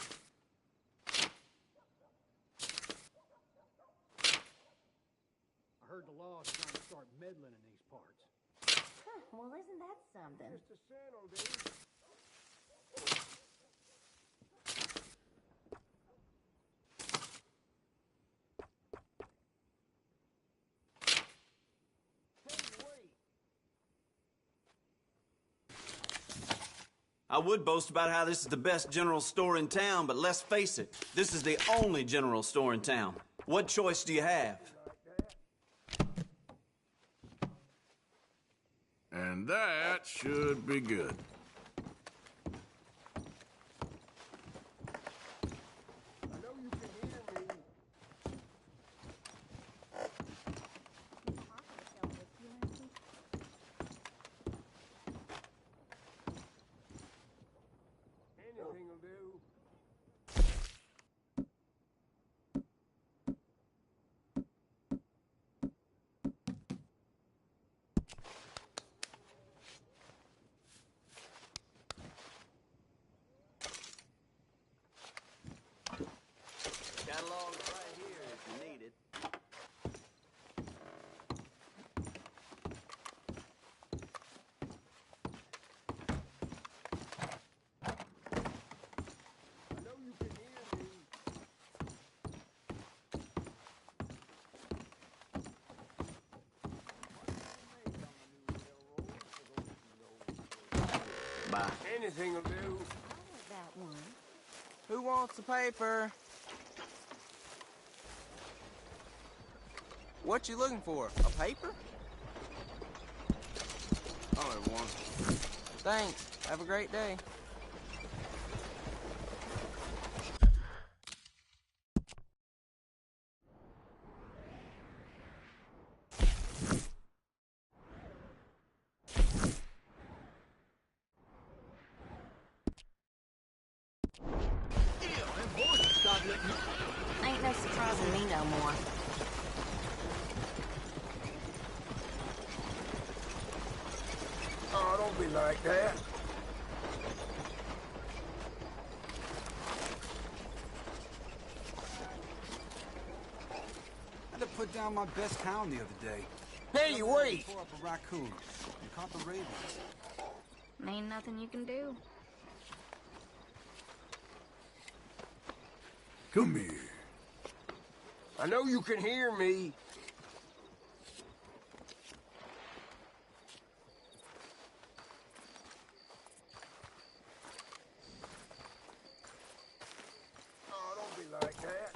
Speaker 7: I heard the law's trying to start meddling in these parts.
Speaker 3: Well, isn't that something?
Speaker 10: Just a cent will do. Hey, wait.
Speaker 11: I would boast about how this is the best general store in town, but let's face it, this is the only general store in town. What choice do you have?
Speaker 10: Like that.
Speaker 2: And that should be good.
Speaker 10: I know you can hear me. Anything will do.
Speaker 11: Catalog's right here if you need it.
Speaker 10: I know you can hear me.
Speaker 11: Bye.
Speaker 10: Anything will do.
Speaker 3: That one.
Speaker 12: Who wants the paper? What you looking for? A paper?
Speaker 2: I'll have one.
Speaker 12: Thanks. Have a great day.
Speaker 10: don't be like that.
Speaker 13: I had to put down my best hound the other day.
Speaker 10: Hey, wait!
Speaker 13: Tore up a raccoon and caught the ravens.
Speaker 3: Ain't nothing you can do.
Speaker 10: Come here. I know you can hear me. Oh, don't be like that.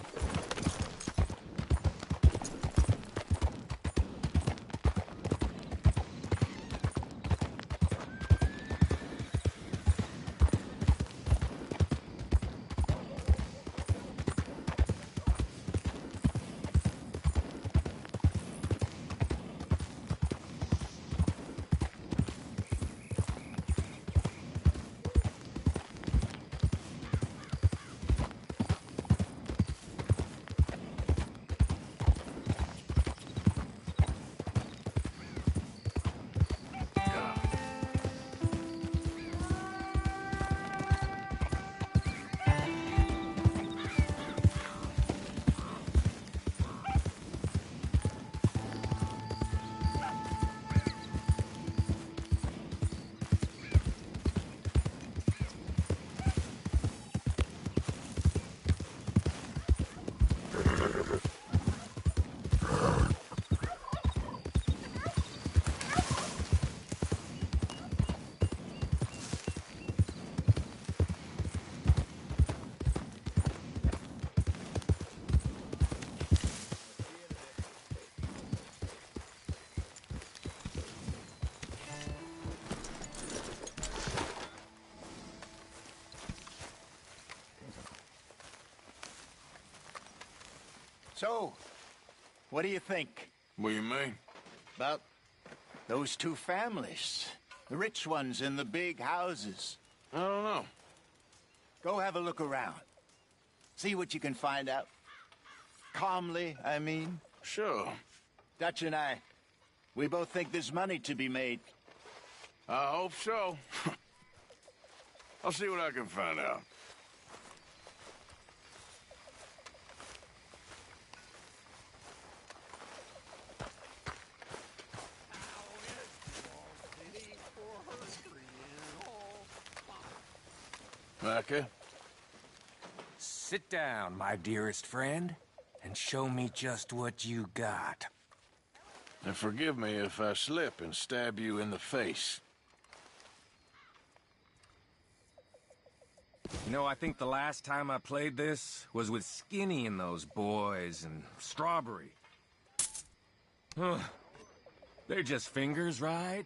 Speaker 4: So, what do you think?
Speaker 2: What do you mean?
Speaker 4: About those two families? The rich ones in the big houses.
Speaker 2: I don't know.
Speaker 4: Go have a look around. See what you can find out. Calmly, I mean.
Speaker 2: Sure.
Speaker 4: Dutch and I, we both think there's money to be made.
Speaker 2: I hope so. I'll see what I can find out. Micah?
Speaker 14: Sit down, my dearest friend, and show me just what you got.
Speaker 2: And forgive me if I slip and stab you in the face.
Speaker 14: You know, I think the last time I played this was with Skinny and those boys and Strawberry. They're just fingers, right?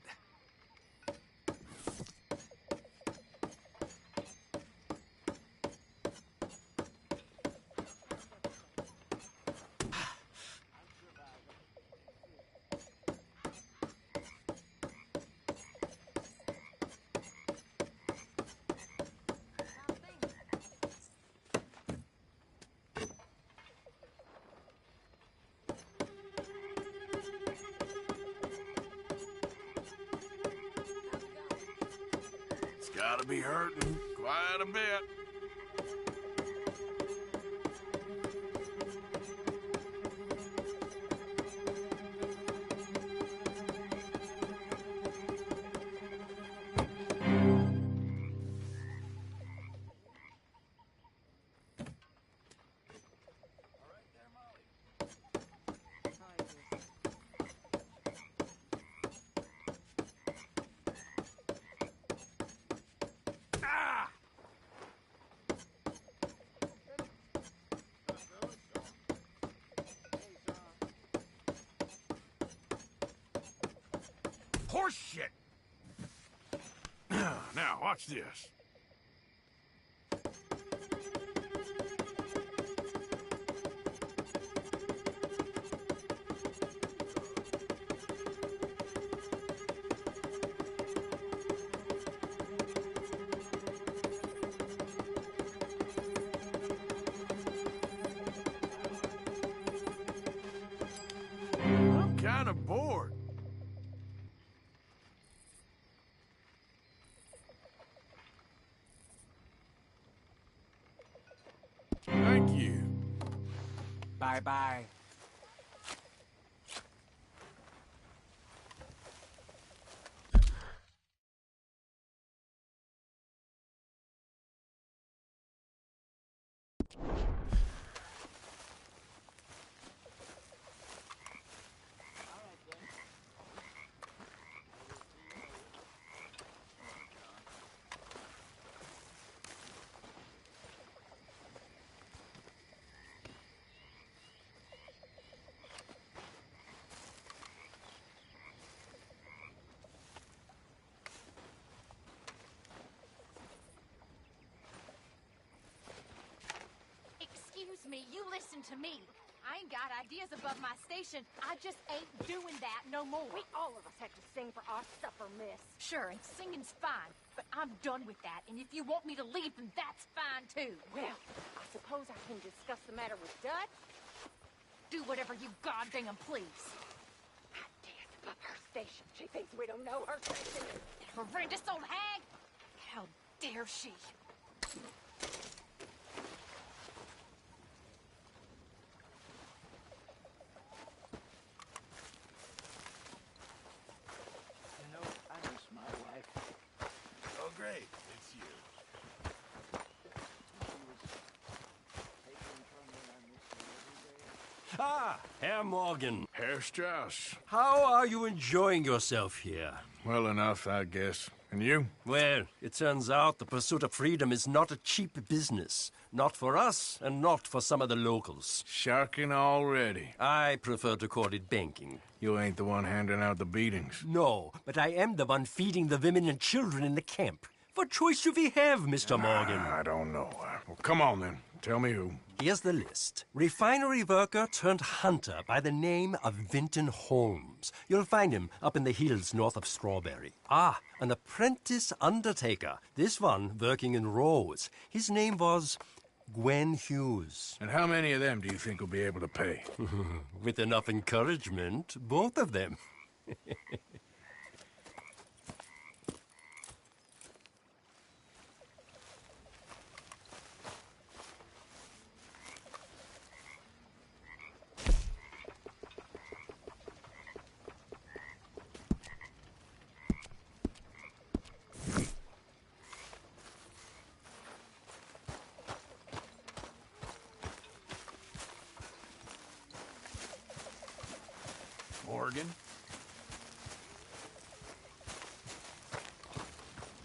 Speaker 2: Gotta be hurting quite a bit.
Speaker 10: Horse shit!
Speaker 2: Now, watch this. I'm kind of bored.
Speaker 14: Bye-bye.
Speaker 15: Excuse me, you listen to me. I ain't got ideas above my station. I just ain't doing that no more.
Speaker 8: We all of us have to sing for our supper, miss.
Speaker 15: Sure, and singing's fine, but I'm done with that. And if you want me to leave, then that's fine, too.
Speaker 8: Well, I suppose I can discuss the matter with Dutch.
Speaker 15: Do whatever you goddamn please.
Speaker 8: Ideas above her station. She thinks we don't know her station.
Speaker 15: Horrendous old hag! How dare she?
Speaker 5: Oh, great. It's you.
Speaker 16: Ah, Herr Morgan.
Speaker 2: Herr Strauss.
Speaker 16: How are you enjoying yourself here?
Speaker 2: Well enough, I guess. And you?
Speaker 16: Well, it turns out the pursuit of freedom is not a cheap business. Not for us, and not for some of the locals.
Speaker 2: Sharking already.
Speaker 16: I prefer to call it banking.
Speaker 2: You ain't the one handing out the beatings.
Speaker 16: No, but I am the one feeding the women and children in the camp. What choice do we have, Mr. Morgan?
Speaker 2: I don't know. Well, come on, then. Tell me who.
Speaker 16: Here's the list. Refinery worker turned hunter by the name of Vinton Holmes. You'll find him up in the hills north of Strawberry. Ah, an apprentice undertaker. This one working in Rose. His name was Gwen Hughes.
Speaker 2: And how many of them do you think will be able to pay?
Speaker 16: With enough encouragement, both of them.
Speaker 13: Morgan?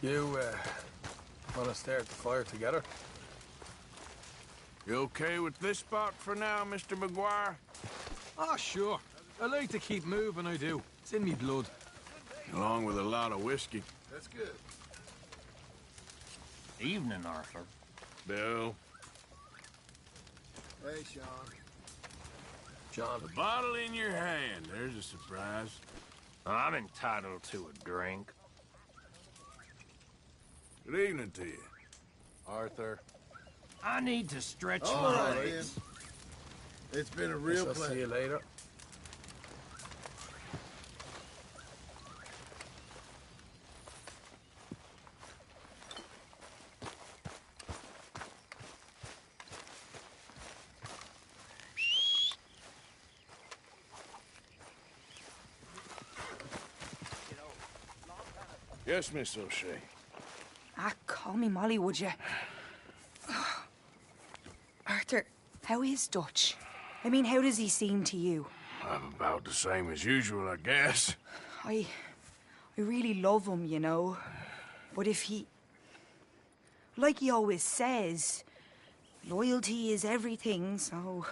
Speaker 10: You, want to stare at the fire together?
Speaker 2: You okay with this spot for now, Mr. McGuire?
Speaker 10: Ah, sure. I like to keep moving, I do. It's in me blood.
Speaker 2: Along with a lot of whiskey.
Speaker 13: That's good.
Speaker 14: Evening, Arthur.
Speaker 2: Bill.
Speaker 13: Hey, Sean.
Speaker 10: John.
Speaker 2: A bottle in your hand. There's a surprise.
Speaker 14: I'm entitled to a drink.
Speaker 2: Good evening to you.
Speaker 13: Arthur.
Speaker 14: I need to stretch
Speaker 13: All
Speaker 14: my
Speaker 13: right,
Speaker 14: legs.
Speaker 13: Ben. It's been a real
Speaker 10: I'll
Speaker 13: pleasure.
Speaker 10: see you later.
Speaker 2: Yes, Miss O'Shea.
Speaker 8: Ah, call me Molly, would you? Arthur, how is Dutch? I mean, how does he seem to you?
Speaker 2: I'm about the same as usual, I guess.
Speaker 8: I really love him, you know. But if he... Like he always says, loyalty is everything, so...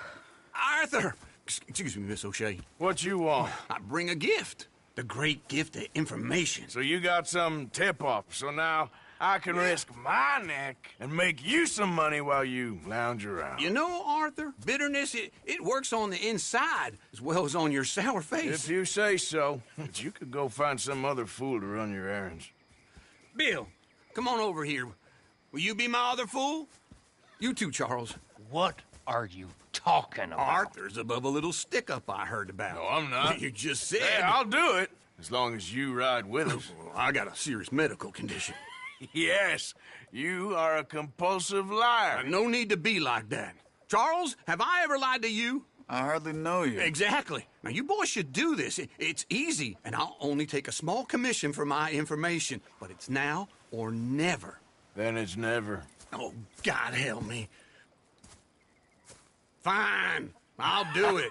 Speaker 5: Arthur! Excuse me, Miss O'Shea.
Speaker 2: What you want?
Speaker 5: I bring a gift. The great gift of information.
Speaker 2: So you got some tip-off, so now I can risk my neck and make you some money while you lounge around.
Speaker 5: You know, Arthur, bitterness, it works on the inside as well as on your sour face.
Speaker 2: If you say so. But you could go find some other fool to run your errands.
Speaker 5: Bill, come on over here. Will you be my other fool? You too, Charles.
Speaker 14: What are you talking about?
Speaker 5: Arthur's above a little stick-up I heard about.
Speaker 2: No, I'm not.
Speaker 5: You just said...
Speaker 2: Hey, I'll do it, as long as you ride with us.
Speaker 5: I got a serious medical condition.
Speaker 2: Yes, you are a compulsive liar.
Speaker 5: No need to be like that. Charles, have I ever lied to you?
Speaker 13: I hardly know you.
Speaker 5: Exactly. Now, you boys should do this. It's easy, and I'll only take a small commission for my information. But it's now or never.
Speaker 2: Then it's never.
Speaker 5: Oh, God help me. Fine. I'll do it.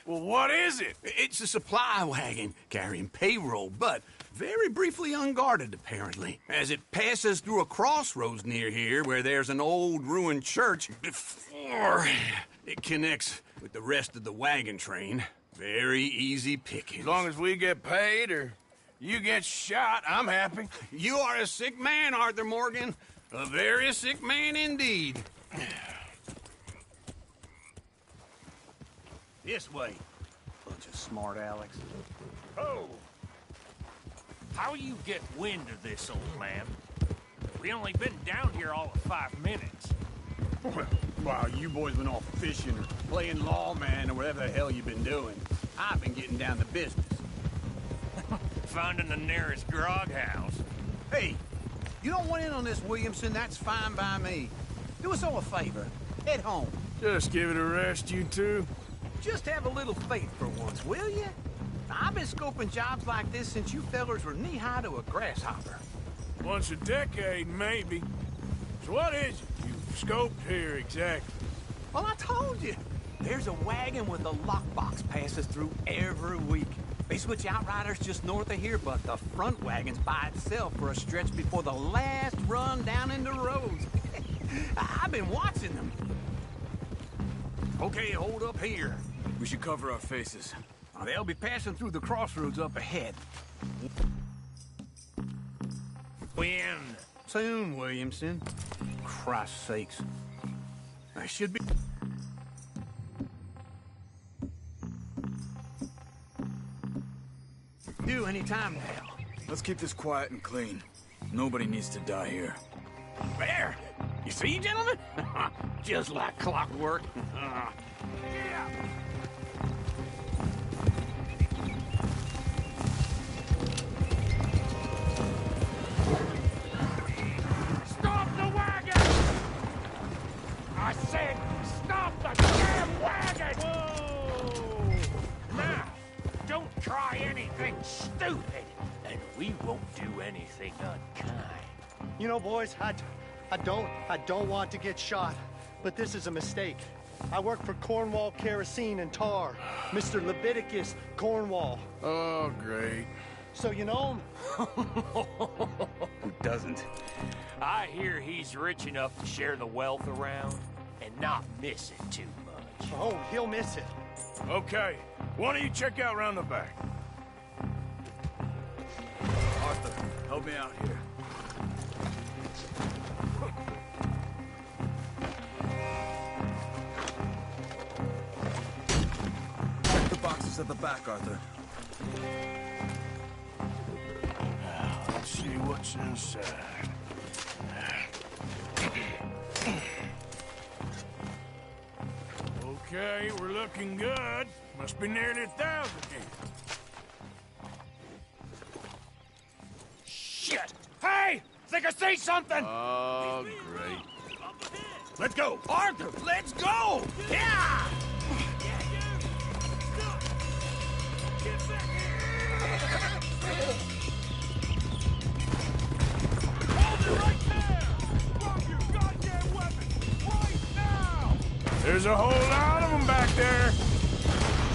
Speaker 2: Well, what is it?
Speaker 5: It's a supply wagon carrying payroll, but very briefly unguarded, apparently. As it passes through a crossroads near here where there's an old ruined church before it connects with the rest of the wagon train. Very easy pickings.
Speaker 2: As long as we get paid or you get shot, I'm happy.
Speaker 5: You are a sick man, Arthur Morgan. A very sick man indeed.
Speaker 4: This way. Bunch of smart Alex.
Speaker 14: Oh! How you get wind of this, old man? We only been down here all of 5 minutes.
Speaker 4: Well, while you boys been off fishing or playing lawman or whatever the hell you've been doing, I've been getting down to business.
Speaker 14: Finding the nearest grog house.
Speaker 4: Hey, you don't want in on this, Williamson, that's fine by me. Do us all a favor. Head home.
Speaker 2: Just give it a rest, you two.
Speaker 4: Just have a little faith for once, will you? I've been scoping jobs like this since you fellers were knee-high to a grasshopper.
Speaker 2: Once a decade, maybe. So what is it you scoped here exactly?
Speaker 4: Well, I told you. There's a wagon with a lockbox passes through every week. They switch outriders just north of here, but the front wagon's by itself for a stretch before the last run down into roads. I've been watching them. Okay, hold up here.
Speaker 13: We should cover our faces.
Speaker 4: They'll be passing through the crossroads up ahead.
Speaker 14: When?
Speaker 4: Soon, Williamson. Christ's sakes. I should be... due any time now.
Speaker 13: Let's keep this quiet and clean. Nobody needs to die here.
Speaker 4: There! You see, gentlemen? Just like clockwork. Yeah.
Speaker 14: Stop the wagon! I said, stop the damn wagon! Whoa! Now, don't try anything stupid, and we won't do anything unkind.
Speaker 6: You know, boys, I don't want to get shot, but this is a mistake. I work for Cornwall Kerosene and Tar, Mr. Leviticus Cornwall.
Speaker 2: Oh, great.
Speaker 6: So you know him?
Speaker 14: Who doesn't? I hear he's rich enough to share the wealth around and not miss it too much.
Speaker 6: Oh, he'll miss it.
Speaker 2: Okay, why don't you check out round the back?
Speaker 13: Arthur, help me out here. Check the boxes at the back, Arthur.
Speaker 2: Let's see what's inside. Okay, we're looking good. Must be nearly 1,000 here.
Speaker 14: Shit! Hey! Think I see something!
Speaker 2: Oh, great.
Speaker 4: Let's go! Arthur, let's go! Yeah!
Speaker 2: Hold it right there! Drop your goddamn weapon! Right now! There's a whole lot of them back there!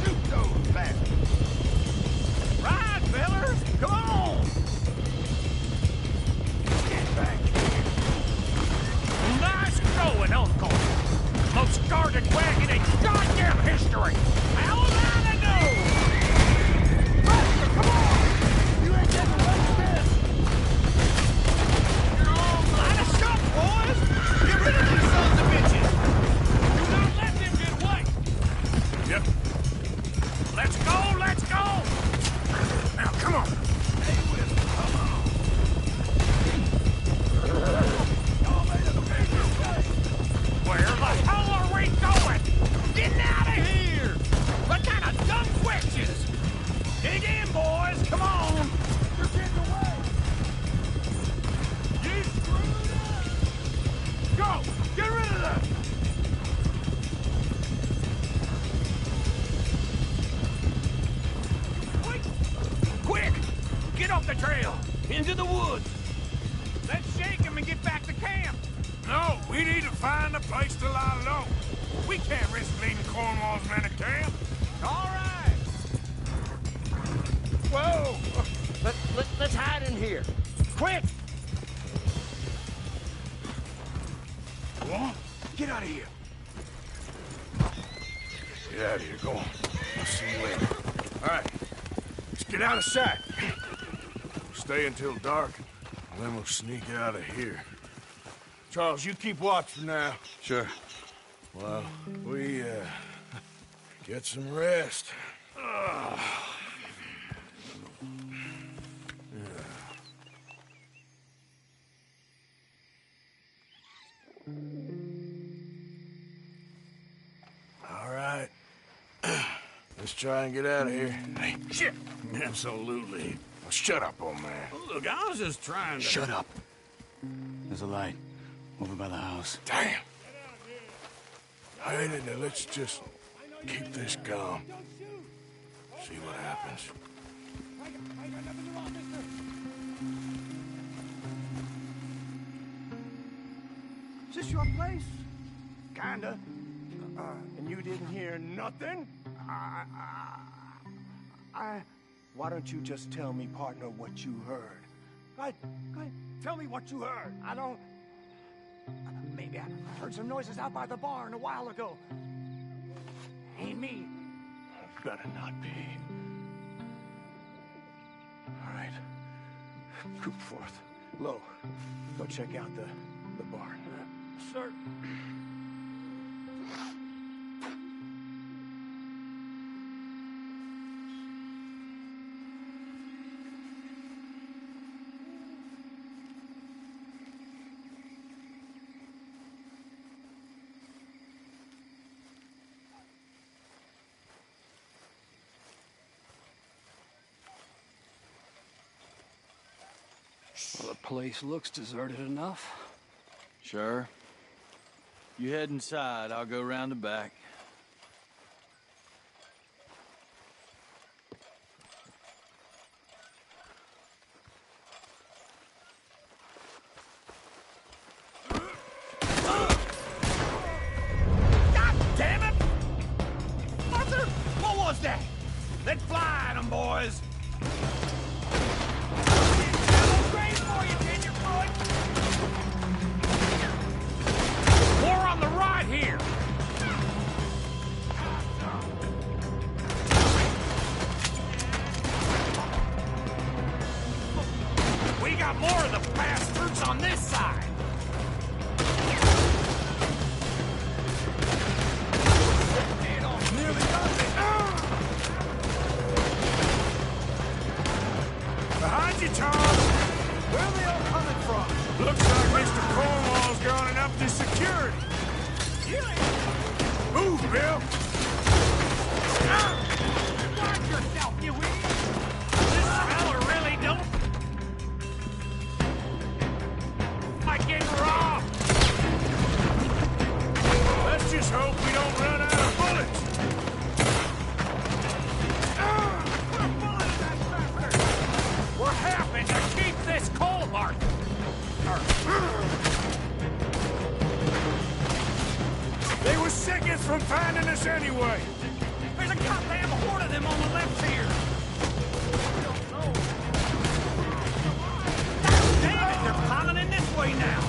Speaker 4: Shoot those bastards! Right, fellas! Come on! Get back here!
Speaker 14: Nice going, Uncle! Most guarded wagon in goddamn history!
Speaker 4: How am I to know? Faster, come on! You ain't getting away with this! Line us up, boys! Get rid of these sons of bitches!
Speaker 14: Do not let them get away!
Speaker 2: Yep.
Speaker 14: Let's go, let's go!
Speaker 2: Now, come on!
Speaker 4: Hey, Will, come on! Y'all made a big mistake!
Speaker 14: Where the hell are we going?
Speaker 4: Getting out of here! What kind of dumb questions? Dig in, boys! Come on! You're getting away! You screwed up! Go! Get rid of them!
Speaker 5: Get off the trail! Into the woods! Let's shake him and get back to camp!
Speaker 2: No, we need to find a place to lie low. We can't risk leaving Cornwall's men at camp.
Speaker 5: All right!
Speaker 10: Whoa! Let's hide in here. Quick!
Speaker 2: Go on. Get out of here. Get out of here. Go on. I'll see you later. All right. Let's get out of sight. Stay until dark, and then we'll sneak out of here. Charles, you keep watch for now.
Speaker 13: Sure.
Speaker 2: Well, we, get some rest. All right. Let's try and get out of here. Hey, shit! Absolutely. Well, shut up, old man.
Speaker 5: Look, I was just trying to...
Speaker 13: Shut up. There's a light over by the house.
Speaker 2: Damn! All right, now let's just keep this calm. See what happens.
Speaker 10: Is this your place? Kinda. And you didn't hear nothing? Why don't you just tell me, partner, what you heard? Go ahead, tell me what you heard. I don't... Maybe I heard some noises out by the barn a while ago. Ain't me.
Speaker 2: Better not be.
Speaker 10: All right. Group forth. Low. Go check out the barn. Sir.
Speaker 17: Well, the place looks deserted enough.
Speaker 13: Sure. You head inside, I'll go round the back.
Speaker 5: God damn it! Arthur, what was that? Let's fly at 'em, boys! More on the right here! We got more of the past fruits on this side! Nearly got it!
Speaker 2: Behind you, Tom!
Speaker 10: Where are they all coming from?
Speaker 2: Looks like Mr. Cornwall's gone and upped his security. Move, Bill!
Speaker 5: Watch yourself, you idiot! This fella really don't... Like getting robbed!
Speaker 2: Let's just hope we don't run out of bullets.
Speaker 5: We're having to keep this coal market!
Speaker 2: They were seconds from finding us anyway.
Speaker 5: There's a goddamn horde of them on the left here! Damn it, they're piling in this way now!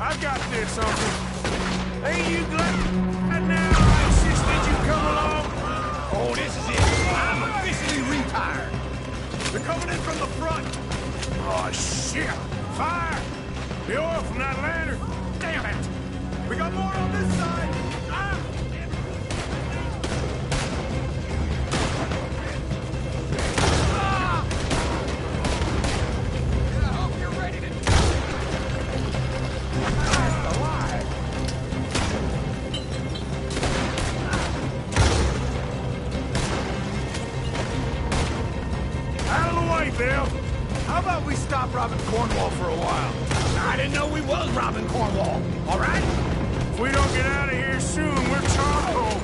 Speaker 2: I got this, Uncle. Ain't you glad? And now I insisted you come along.
Speaker 5: Oh, this is it! I'm officially retired! They're coming in from the front!
Speaker 2: Oh, shit! Fire! The oil from that lantern!
Speaker 5: Damn it! We got more on this side! Ah! Ah! I hope you're ready to... That's alive!
Speaker 2: Out of the way, Bill!
Speaker 10: How about we stop robbing Cornwall for a while?
Speaker 5: I didn't know we was robbing Cornwall, all right?
Speaker 2: If we don't get out of here soon, we're charcoal.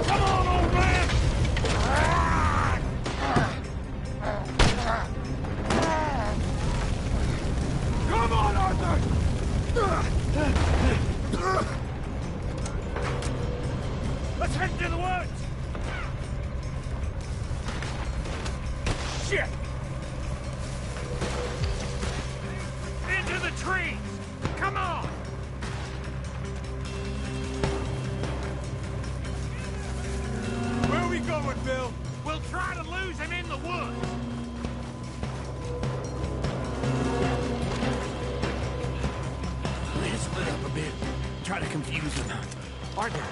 Speaker 10: Come on, old man! Come on, Arthur! Let's head to the woods! Shit! Into the trees! Come on! Where are we going, Bill? We'll try to lose him in the woods!
Speaker 5: Let's split up a bit. Try to confuse him. Arthur,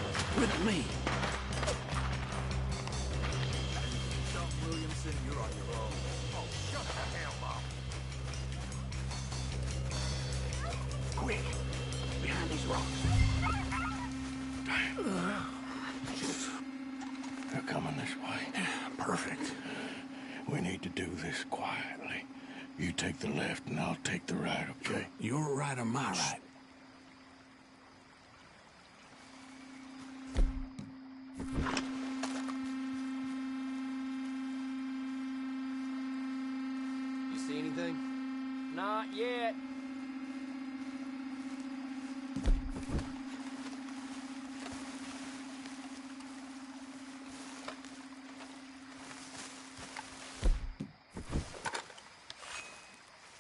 Speaker 5: with me.
Speaker 10: Williamson, you're on your own. Oh, shut the hell up.
Speaker 5: Quick, behind these rocks.
Speaker 2: They're coming this way.
Speaker 5: Perfect.
Speaker 2: We need to do this quietly. You take the left and I'll take the right, okay?
Speaker 5: Your right or my right?
Speaker 12: You see anything? Not yet.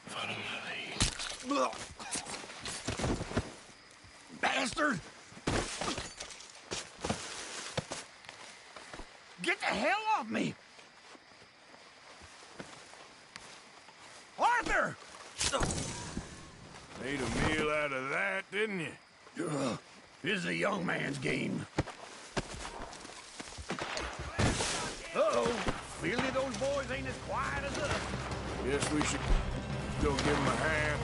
Speaker 2: Follow my lead.
Speaker 10: Bastard! Get the hell off me! Arthur!
Speaker 2: Made a meal out of that, didn't you?
Speaker 5: This is a young man's game.
Speaker 10: Uh-oh. Clearly those boys ain't as quiet as us.
Speaker 2: Guess we should go give him a hand.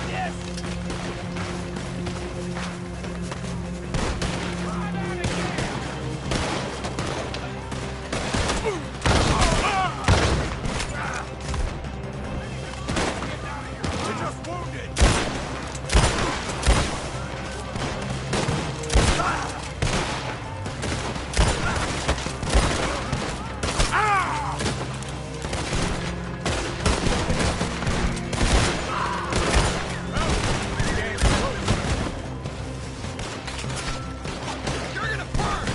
Speaker 10: Yes! You're just wounded! You're gonna burn!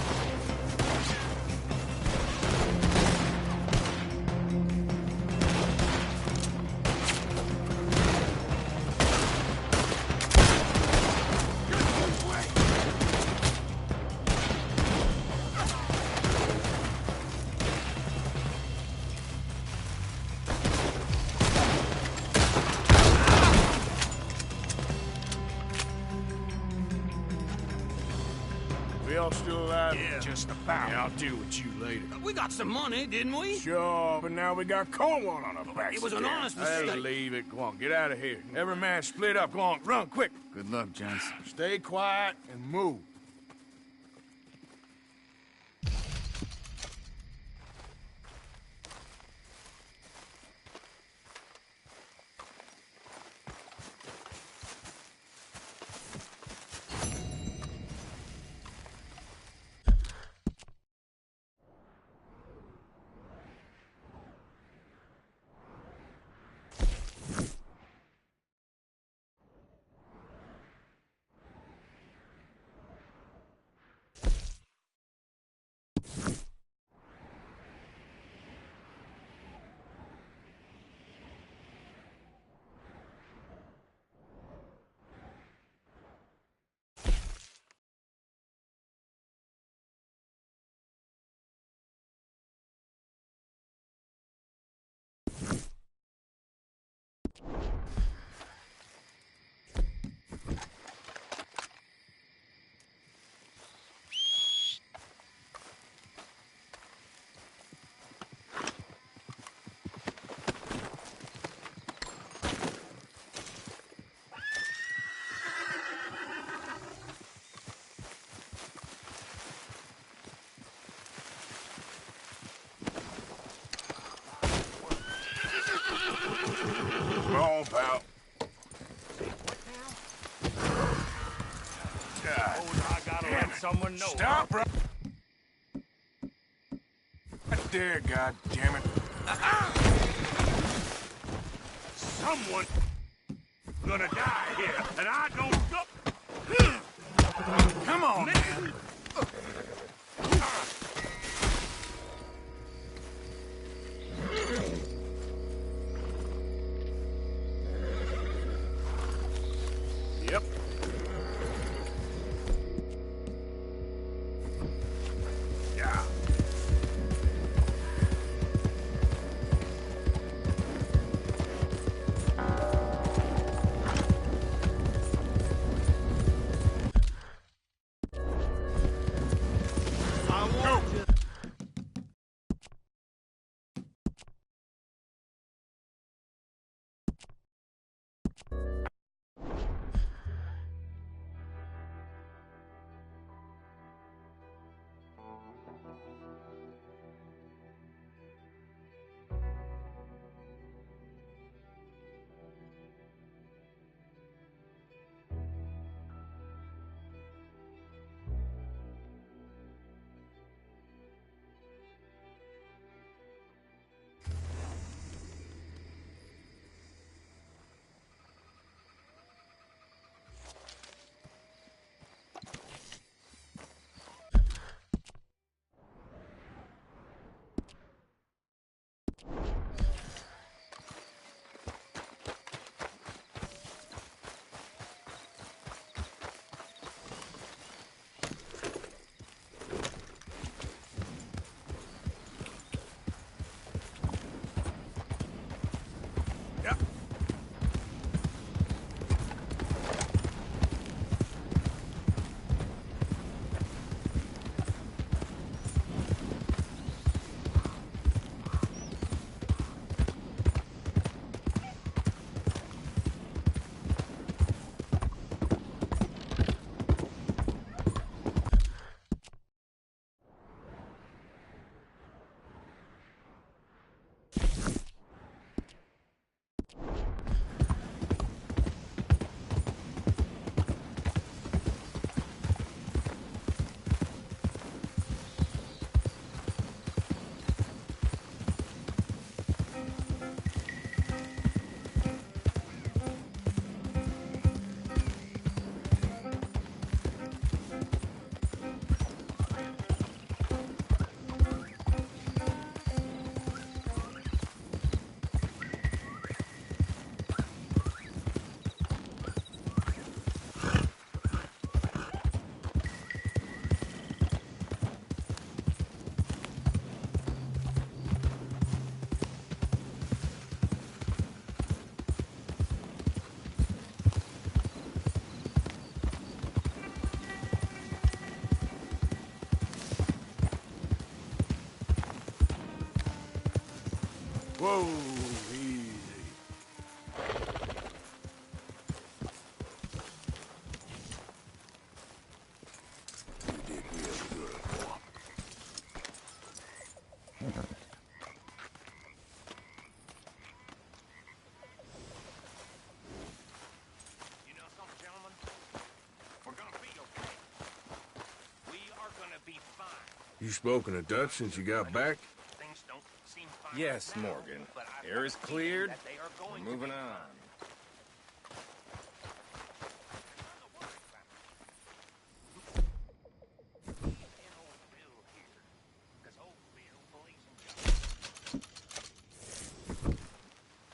Speaker 2: We all still alive?
Speaker 5: Yeah,
Speaker 2: Just about.
Speaker 5: Yeah, I'll deal with you later. We got some money, didn't we?
Speaker 2: Sure, but now we got Cornwall on our backs.
Speaker 5: It was an
Speaker 2: again.
Speaker 5: honest
Speaker 2: Hey,
Speaker 5: mistake.
Speaker 2: leave it. Go on, get out of here. Every man split up. Go on, run, quick.
Speaker 18: Good luck, gents.
Speaker 2: Stay quiet and move. Come on, pal. God.
Speaker 14: I gotta let someone know.
Speaker 2: Stop right there, God damn it.
Speaker 14: Someone gonna die here, and I don't go.
Speaker 2: Come on, man. Yep. Yeah. Whoa, easy. You did real good, boy.
Speaker 14: You know something, gentlemen? We're gonna be okay. We are gonna be fine.
Speaker 2: You spoken a Dutch since you got back?
Speaker 14: Things don't seem fine.
Speaker 18: Yes,
Speaker 14: right now,
Speaker 18: Morgan.
Speaker 14: but I've
Speaker 18: Air
Speaker 14: got
Speaker 18: is
Speaker 14: a feeling
Speaker 18: cleared.
Speaker 14: that they are going
Speaker 18: We're moving
Speaker 14: to be
Speaker 18: on.
Speaker 14: fine.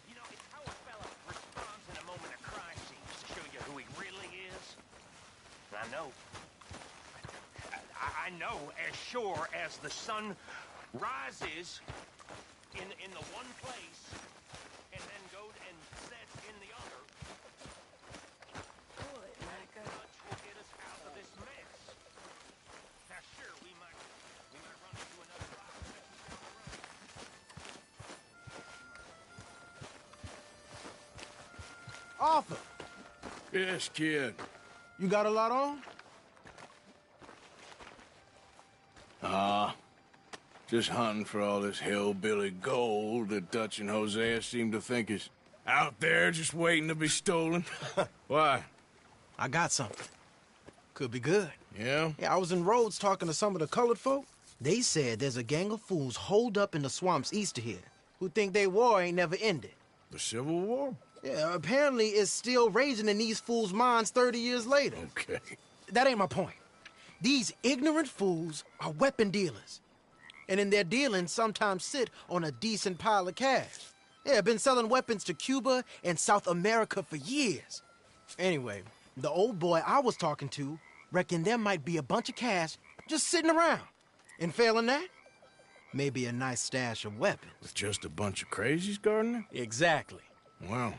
Speaker 14: You know, it's how a fella responds in a moment of crisis to show you who he really is. I know. I know as sure as the sun rises in the one place and then goes and sets in the other. Good, Micah. Touch will get us out of this mess. Now, sure, we might run into another rock section down the road.
Speaker 2: Arthur! Yes, kid. You got a lot on? Just hunting for all this hillbilly gold that Dutch and Hosea seem to think is Out there just waiting to be stolen. Why?
Speaker 18: I got something. Could be good.
Speaker 2: Yeah?
Speaker 18: Yeah, I was in Rhodes talking to some of the colored folk. They said there's a gang of fools holed up in the swamps east of here who think their war ain't never ended.
Speaker 2: The Civil War?
Speaker 18: Yeah, apparently it's still raging in these fools' minds 30 years later.
Speaker 2: Okay.
Speaker 18: That ain't my point. These ignorant fools are weapon dealers. And in their dealing, sometimes sit on a decent pile of cash. Yeah, been selling weapons to Cuba and South America for years. Anyway, the old boy I was talking to reckoned there might be a bunch of cash just sitting around. And failing that, maybe a nice stash of weapons.
Speaker 2: With just a bunch of crazies, Gardner?
Speaker 18: Exactly.
Speaker 2: Well,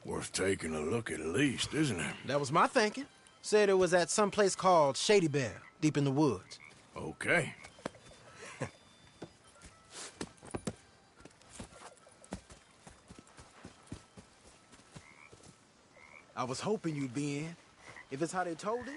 Speaker 2: worth taking a look at least, isn't it?
Speaker 18: That was my thinking. Said it was at some place called Shady Bear, deep in the woods.
Speaker 2: Okay.
Speaker 18: I was hoping you'd be in. If it's how they told it.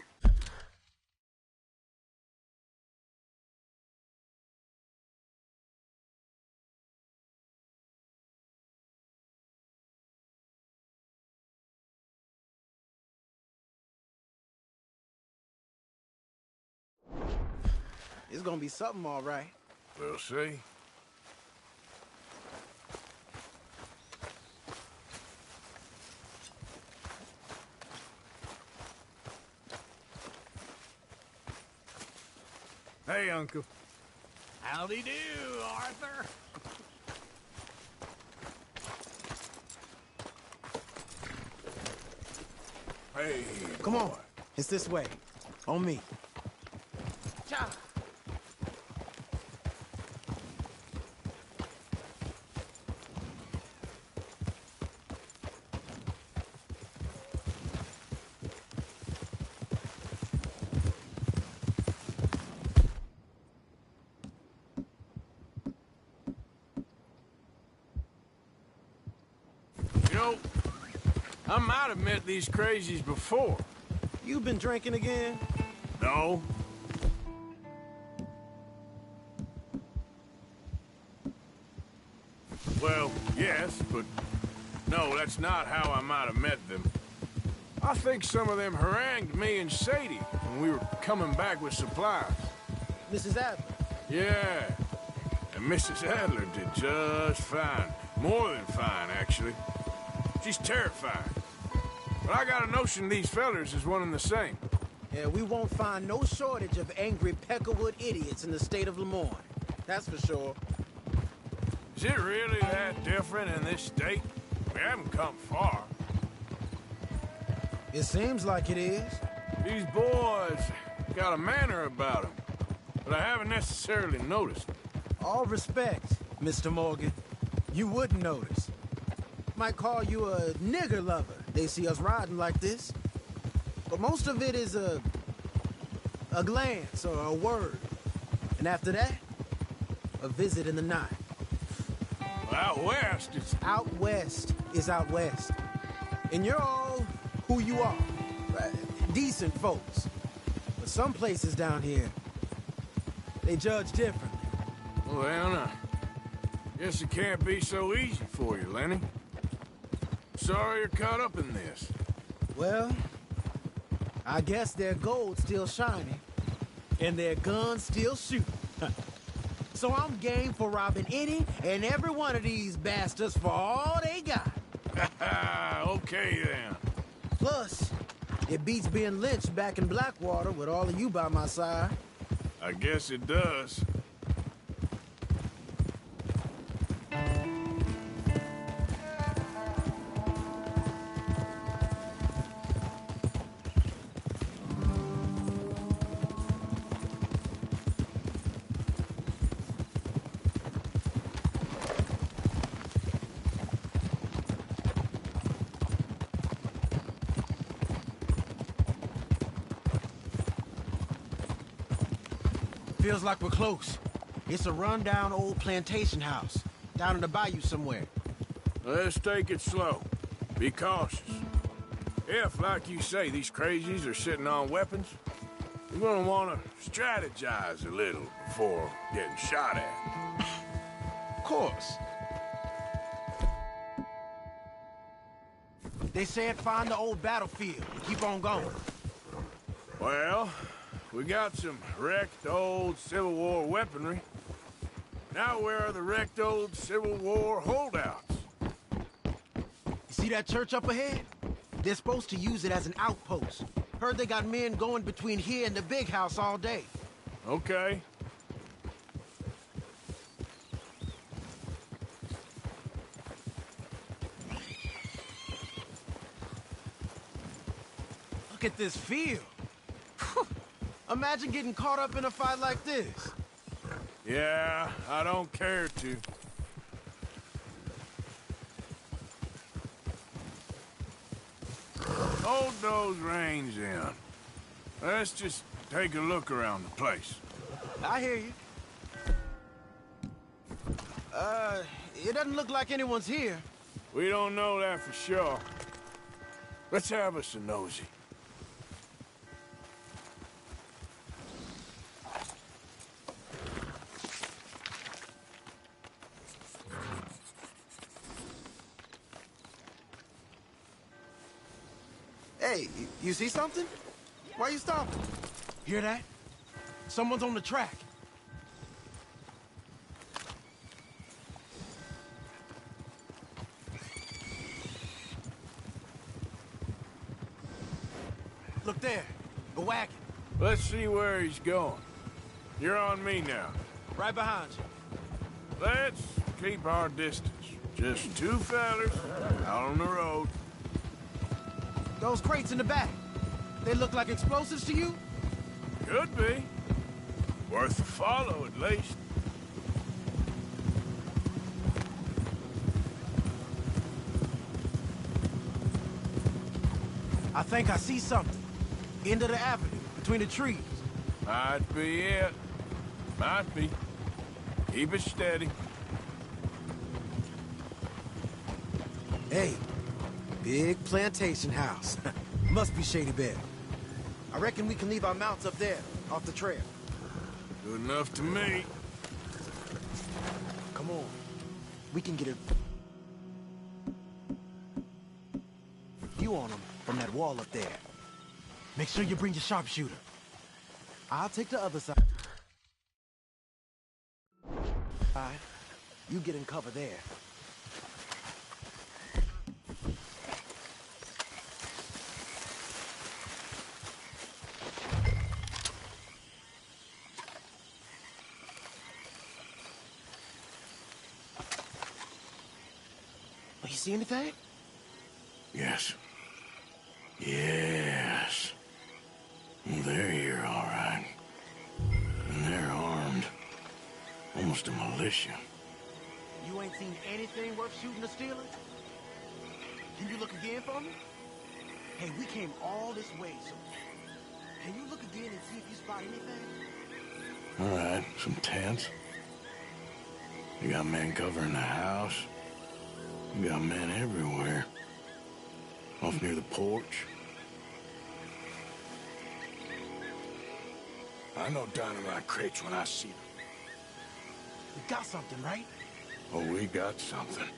Speaker 18: It's gonna be something, all right.
Speaker 2: We'll see. Hey, Uncle.
Speaker 4: Howdy do, Arthur.
Speaker 2: Hey,
Speaker 18: Come on. It's this way. On me.
Speaker 4: Cha.
Speaker 2: You know, I might have met these crazies before.
Speaker 18: You been drinking again?
Speaker 2: No. Well, yes, but no, that's not how I might have met them. I think some of them harangued me and Sadie when we were coming back with supplies.
Speaker 18: Mrs. Adler?
Speaker 2: Yeah, and Mrs. Adler did just fine. More than fine, actually. She's terrifying. But I got a notion these fellers is one and the same.
Speaker 18: Yeah, we won't find no shortage of angry Peckerwood idiots in the state of Lemoyne. That's for sure.
Speaker 2: Is it really that different in this state? We haven't come far.
Speaker 18: It seems like it is.
Speaker 2: These boys got a manner about them, but I haven't necessarily noticed.
Speaker 18: All respect, Mr. Morgan. You wouldn't notice. Might call you a nigger lover. They see us riding like this. But most of it is a glance or a word. And after that, a visit in the night.
Speaker 2: Out west, it's...
Speaker 18: Out west is out west. And you're all who you are. Decent folks. But some places down here, they judge differently.
Speaker 2: Well, Anna, guess it can't be so easy for you, Lenny. Sorry you're caught up in this.
Speaker 18: Well, I guess their gold's still shining, and their guns still shooting. So I'm game for robbing any and every one of these bastards for all they got.
Speaker 2: Okay, then.
Speaker 18: Plus, it beats being lynched back in Blackwater with all of you by my side.
Speaker 2: I guess it does.
Speaker 18: Feels like we're close. It's a rundown old plantation house, down in the bayou somewhere.
Speaker 2: Let's take it slow. Be cautious. If, like you say, these crazies are sitting on weapons, you're gonna want to strategize a little before getting shot at.
Speaker 18: Of course. They said find the old battlefield and keep on going.
Speaker 2: Well, we got some wrecked old Civil War weaponry. Now where are the wrecked old Civil War holdouts?
Speaker 18: You see that church up ahead? They're supposed to use it as an outpost. Heard they got men going between here and the big house all day.
Speaker 2: Okay.
Speaker 18: Look at this field. Imagine getting caught up in a fight like this.
Speaker 2: Yeah, I don't care to. Hold those reins in. Let's just take a look around the place.
Speaker 18: I hear you. It doesn't look like anyone's here.
Speaker 2: We don't know that for sure. Let's have us a nosy.
Speaker 18: Hey, you see something? Why you stopping? Hear that? Someone's on the track. Look there, a wagon.
Speaker 2: Let's see where he's going. You're on me now.
Speaker 18: Right behind you.
Speaker 2: Let's keep our distance. Just two fellas out on the road.
Speaker 18: Those crates in the back, they look like explosives to you?
Speaker 2: Could be. Worth a follow, at least.
Speaker 18: I think I see something. End of the avenue, between the trees.
Speaker 2: Might be it. Might be. Keep it steady.
Speaker 18: Hey, big plantation house. Must be Shady Bear. I reckon we can leave our mounts up there, off the trail.
Speaker 2: Good enough to me.
Speaker 18: Come on. We can get a view on them from that wall up there. Make sure you bring your sharpshooter. I'll take the other side. All right. You get in cover there. You see anything?
Speaker 2: Yes. Yes. They're here, all right. And they're armed. Almost a militia.
Speaker 18: You ain't seen anything worth shooting or stealing? Can you look again for me? Hey, we came all this way, so can you look again and see if you spot anything?
Speaker 2: All right, some tents. You got men covering the house. You got men everywhere. Off near the porch. I know dynamite crates when I see them.
Speaker 18: We got something, right?
Speaker 2: Oh, we got something.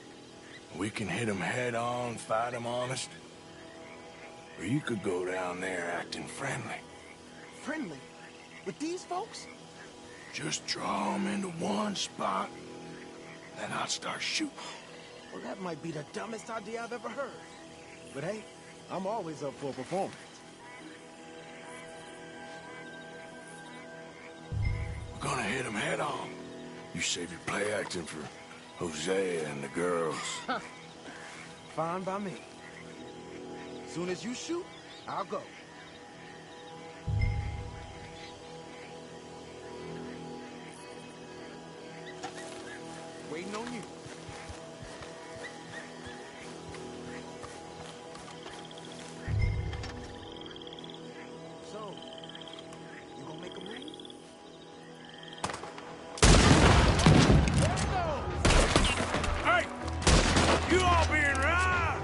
Speaker 2: We can hit them head on, fight them honest. Or you could go down there acting friendly.
Speaker 18: Friendly? With these folks?
Speaker 2: Just draw them into one spot, then I'll start shooting.
Speaker 18: Well, that might be the dumbest idea I've ever heard. But hey, I'm always up for a performance.
Speaker 2: We're gonna hit them head on. You save your play acting for Hosea and the girls.
Speaker 18: Fine by me. Soon as you shoot, I'll go. Waiting on you. So, you gonna make a move?
Speaker 2: Hey! You all being right!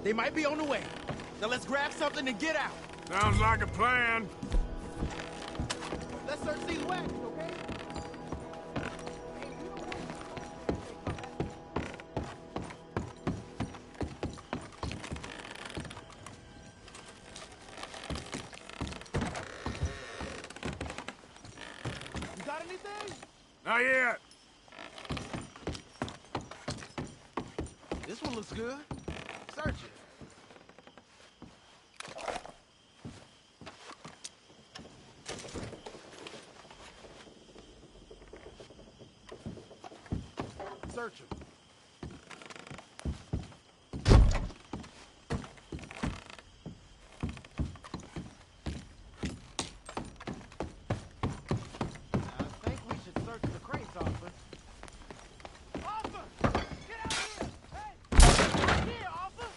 Speaker 18: They might be on the way. Now let's grab something and get out.
Speaker 2: Sounds like a plan.
Speaker 18: Let's search these wagons, okay? You got anything?
Speaker 2: Not yet.
Speaker 18: This one looks good. Search it. Search him. I think we should search the crates, Arthur. Arthur! Get out here! Hey! Here, Arthur!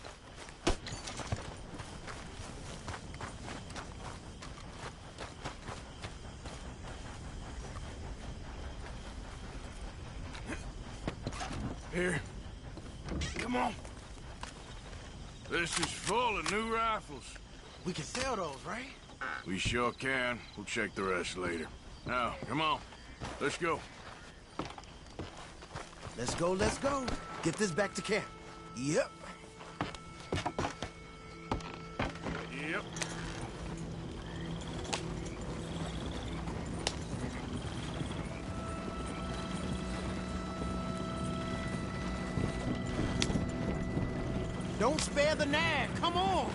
Speaker 2: Here. Come on. This is full of new rifles.
Speaker 18: We can sell those, right?
Speaker 2: We sure can. We'll check the rest later. Now, come on. Let's go.
Speaker 18: Let's go, let's go. Get this back to camp. Yep.
Speaker 2: Yep.
Speaker 18: Don't spare the nag. Come on.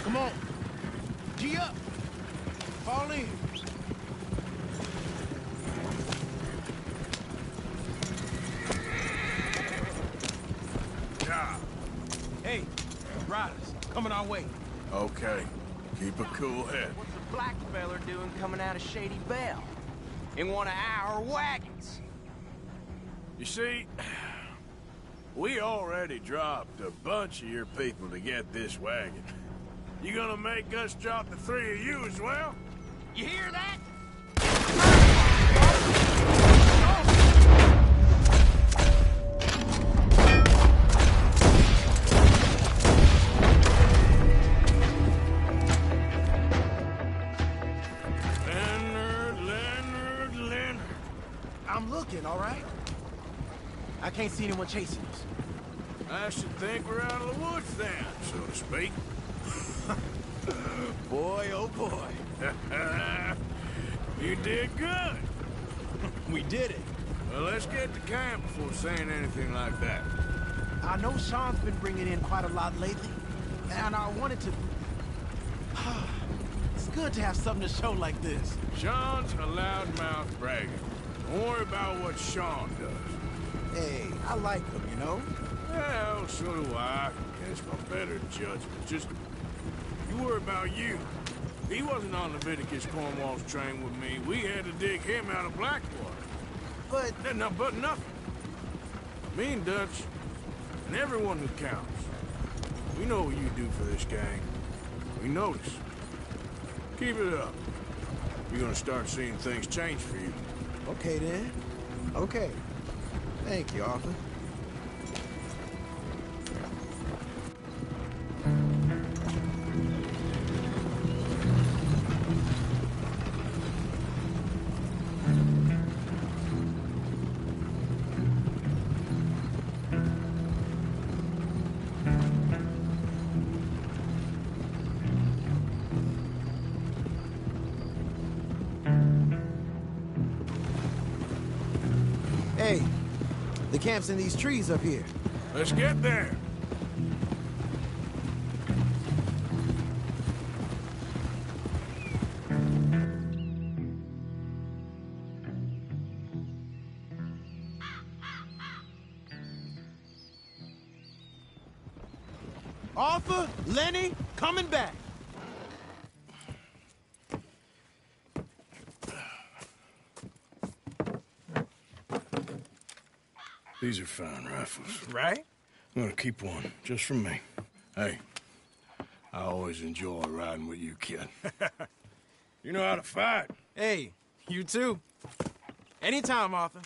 Speaker 18: Come on. G up. Fall in.
Speaker 2: Yeah.
Speaker 18: Hey, riders, coming our way.
Speaker 2: Okay. Keep a cool head.
Speaker 12: What's a black feller doing coming out of Shady Belle? In one of our wagons?
Speaker 2: You see, we already dropped a bunch of your people to get this wagon. You gonna make us drop the three of you as well?
Speaker 12: You hear that?
Speaker 2: Leonard.
Speaker 18: I'm looking, all right? I can't see anyone chasing us.
Speaker 2: I should think we're out of the woods then, so to speak.
Speaker 18: Boy, oh boy.
Speaker 2: You did good.
Speaker 18: We did it.
Speaker 2: Well, let's get to camp before saying anything like that.
Speaker 18: I know Sean's been bringing in quite a lot lately, and I wanted to... It's good to have something to show like this.
Speaker 2: Sean's a loudmouth bragger. Don't worry about what Sean does.
Speaker 18: Hey, I like him, you know?
Speaker 2: Well, so do I. Guess my better judgment. Just, you worry about you. He wasn't on Leviticus Cornwall's train with me. We had to dig him out of Blackwater.
Speaker 18: But
Speaker 2: nothing. Me and Dutch, and everyone who counts. We know what you do for this gang. We notice. Keep it up. You're gonna start seeing things change for you.
Speaker 18: Okay, then. Okay. Thank you, Arthur. Hey, the camp's in these trees up here.
Speaker 2: Let's get there.
Speaker 18: Arthur, Lenny, coming back.
Speaker 2: These are fine rifles.
Speaker 18: Right?
Speaker 2: I'm gonna keep one, just for me. Hey, I always enjoy riding with you, kid. You know how to fight.
Speaker 18: Hey, you too. Anytime, Arthur.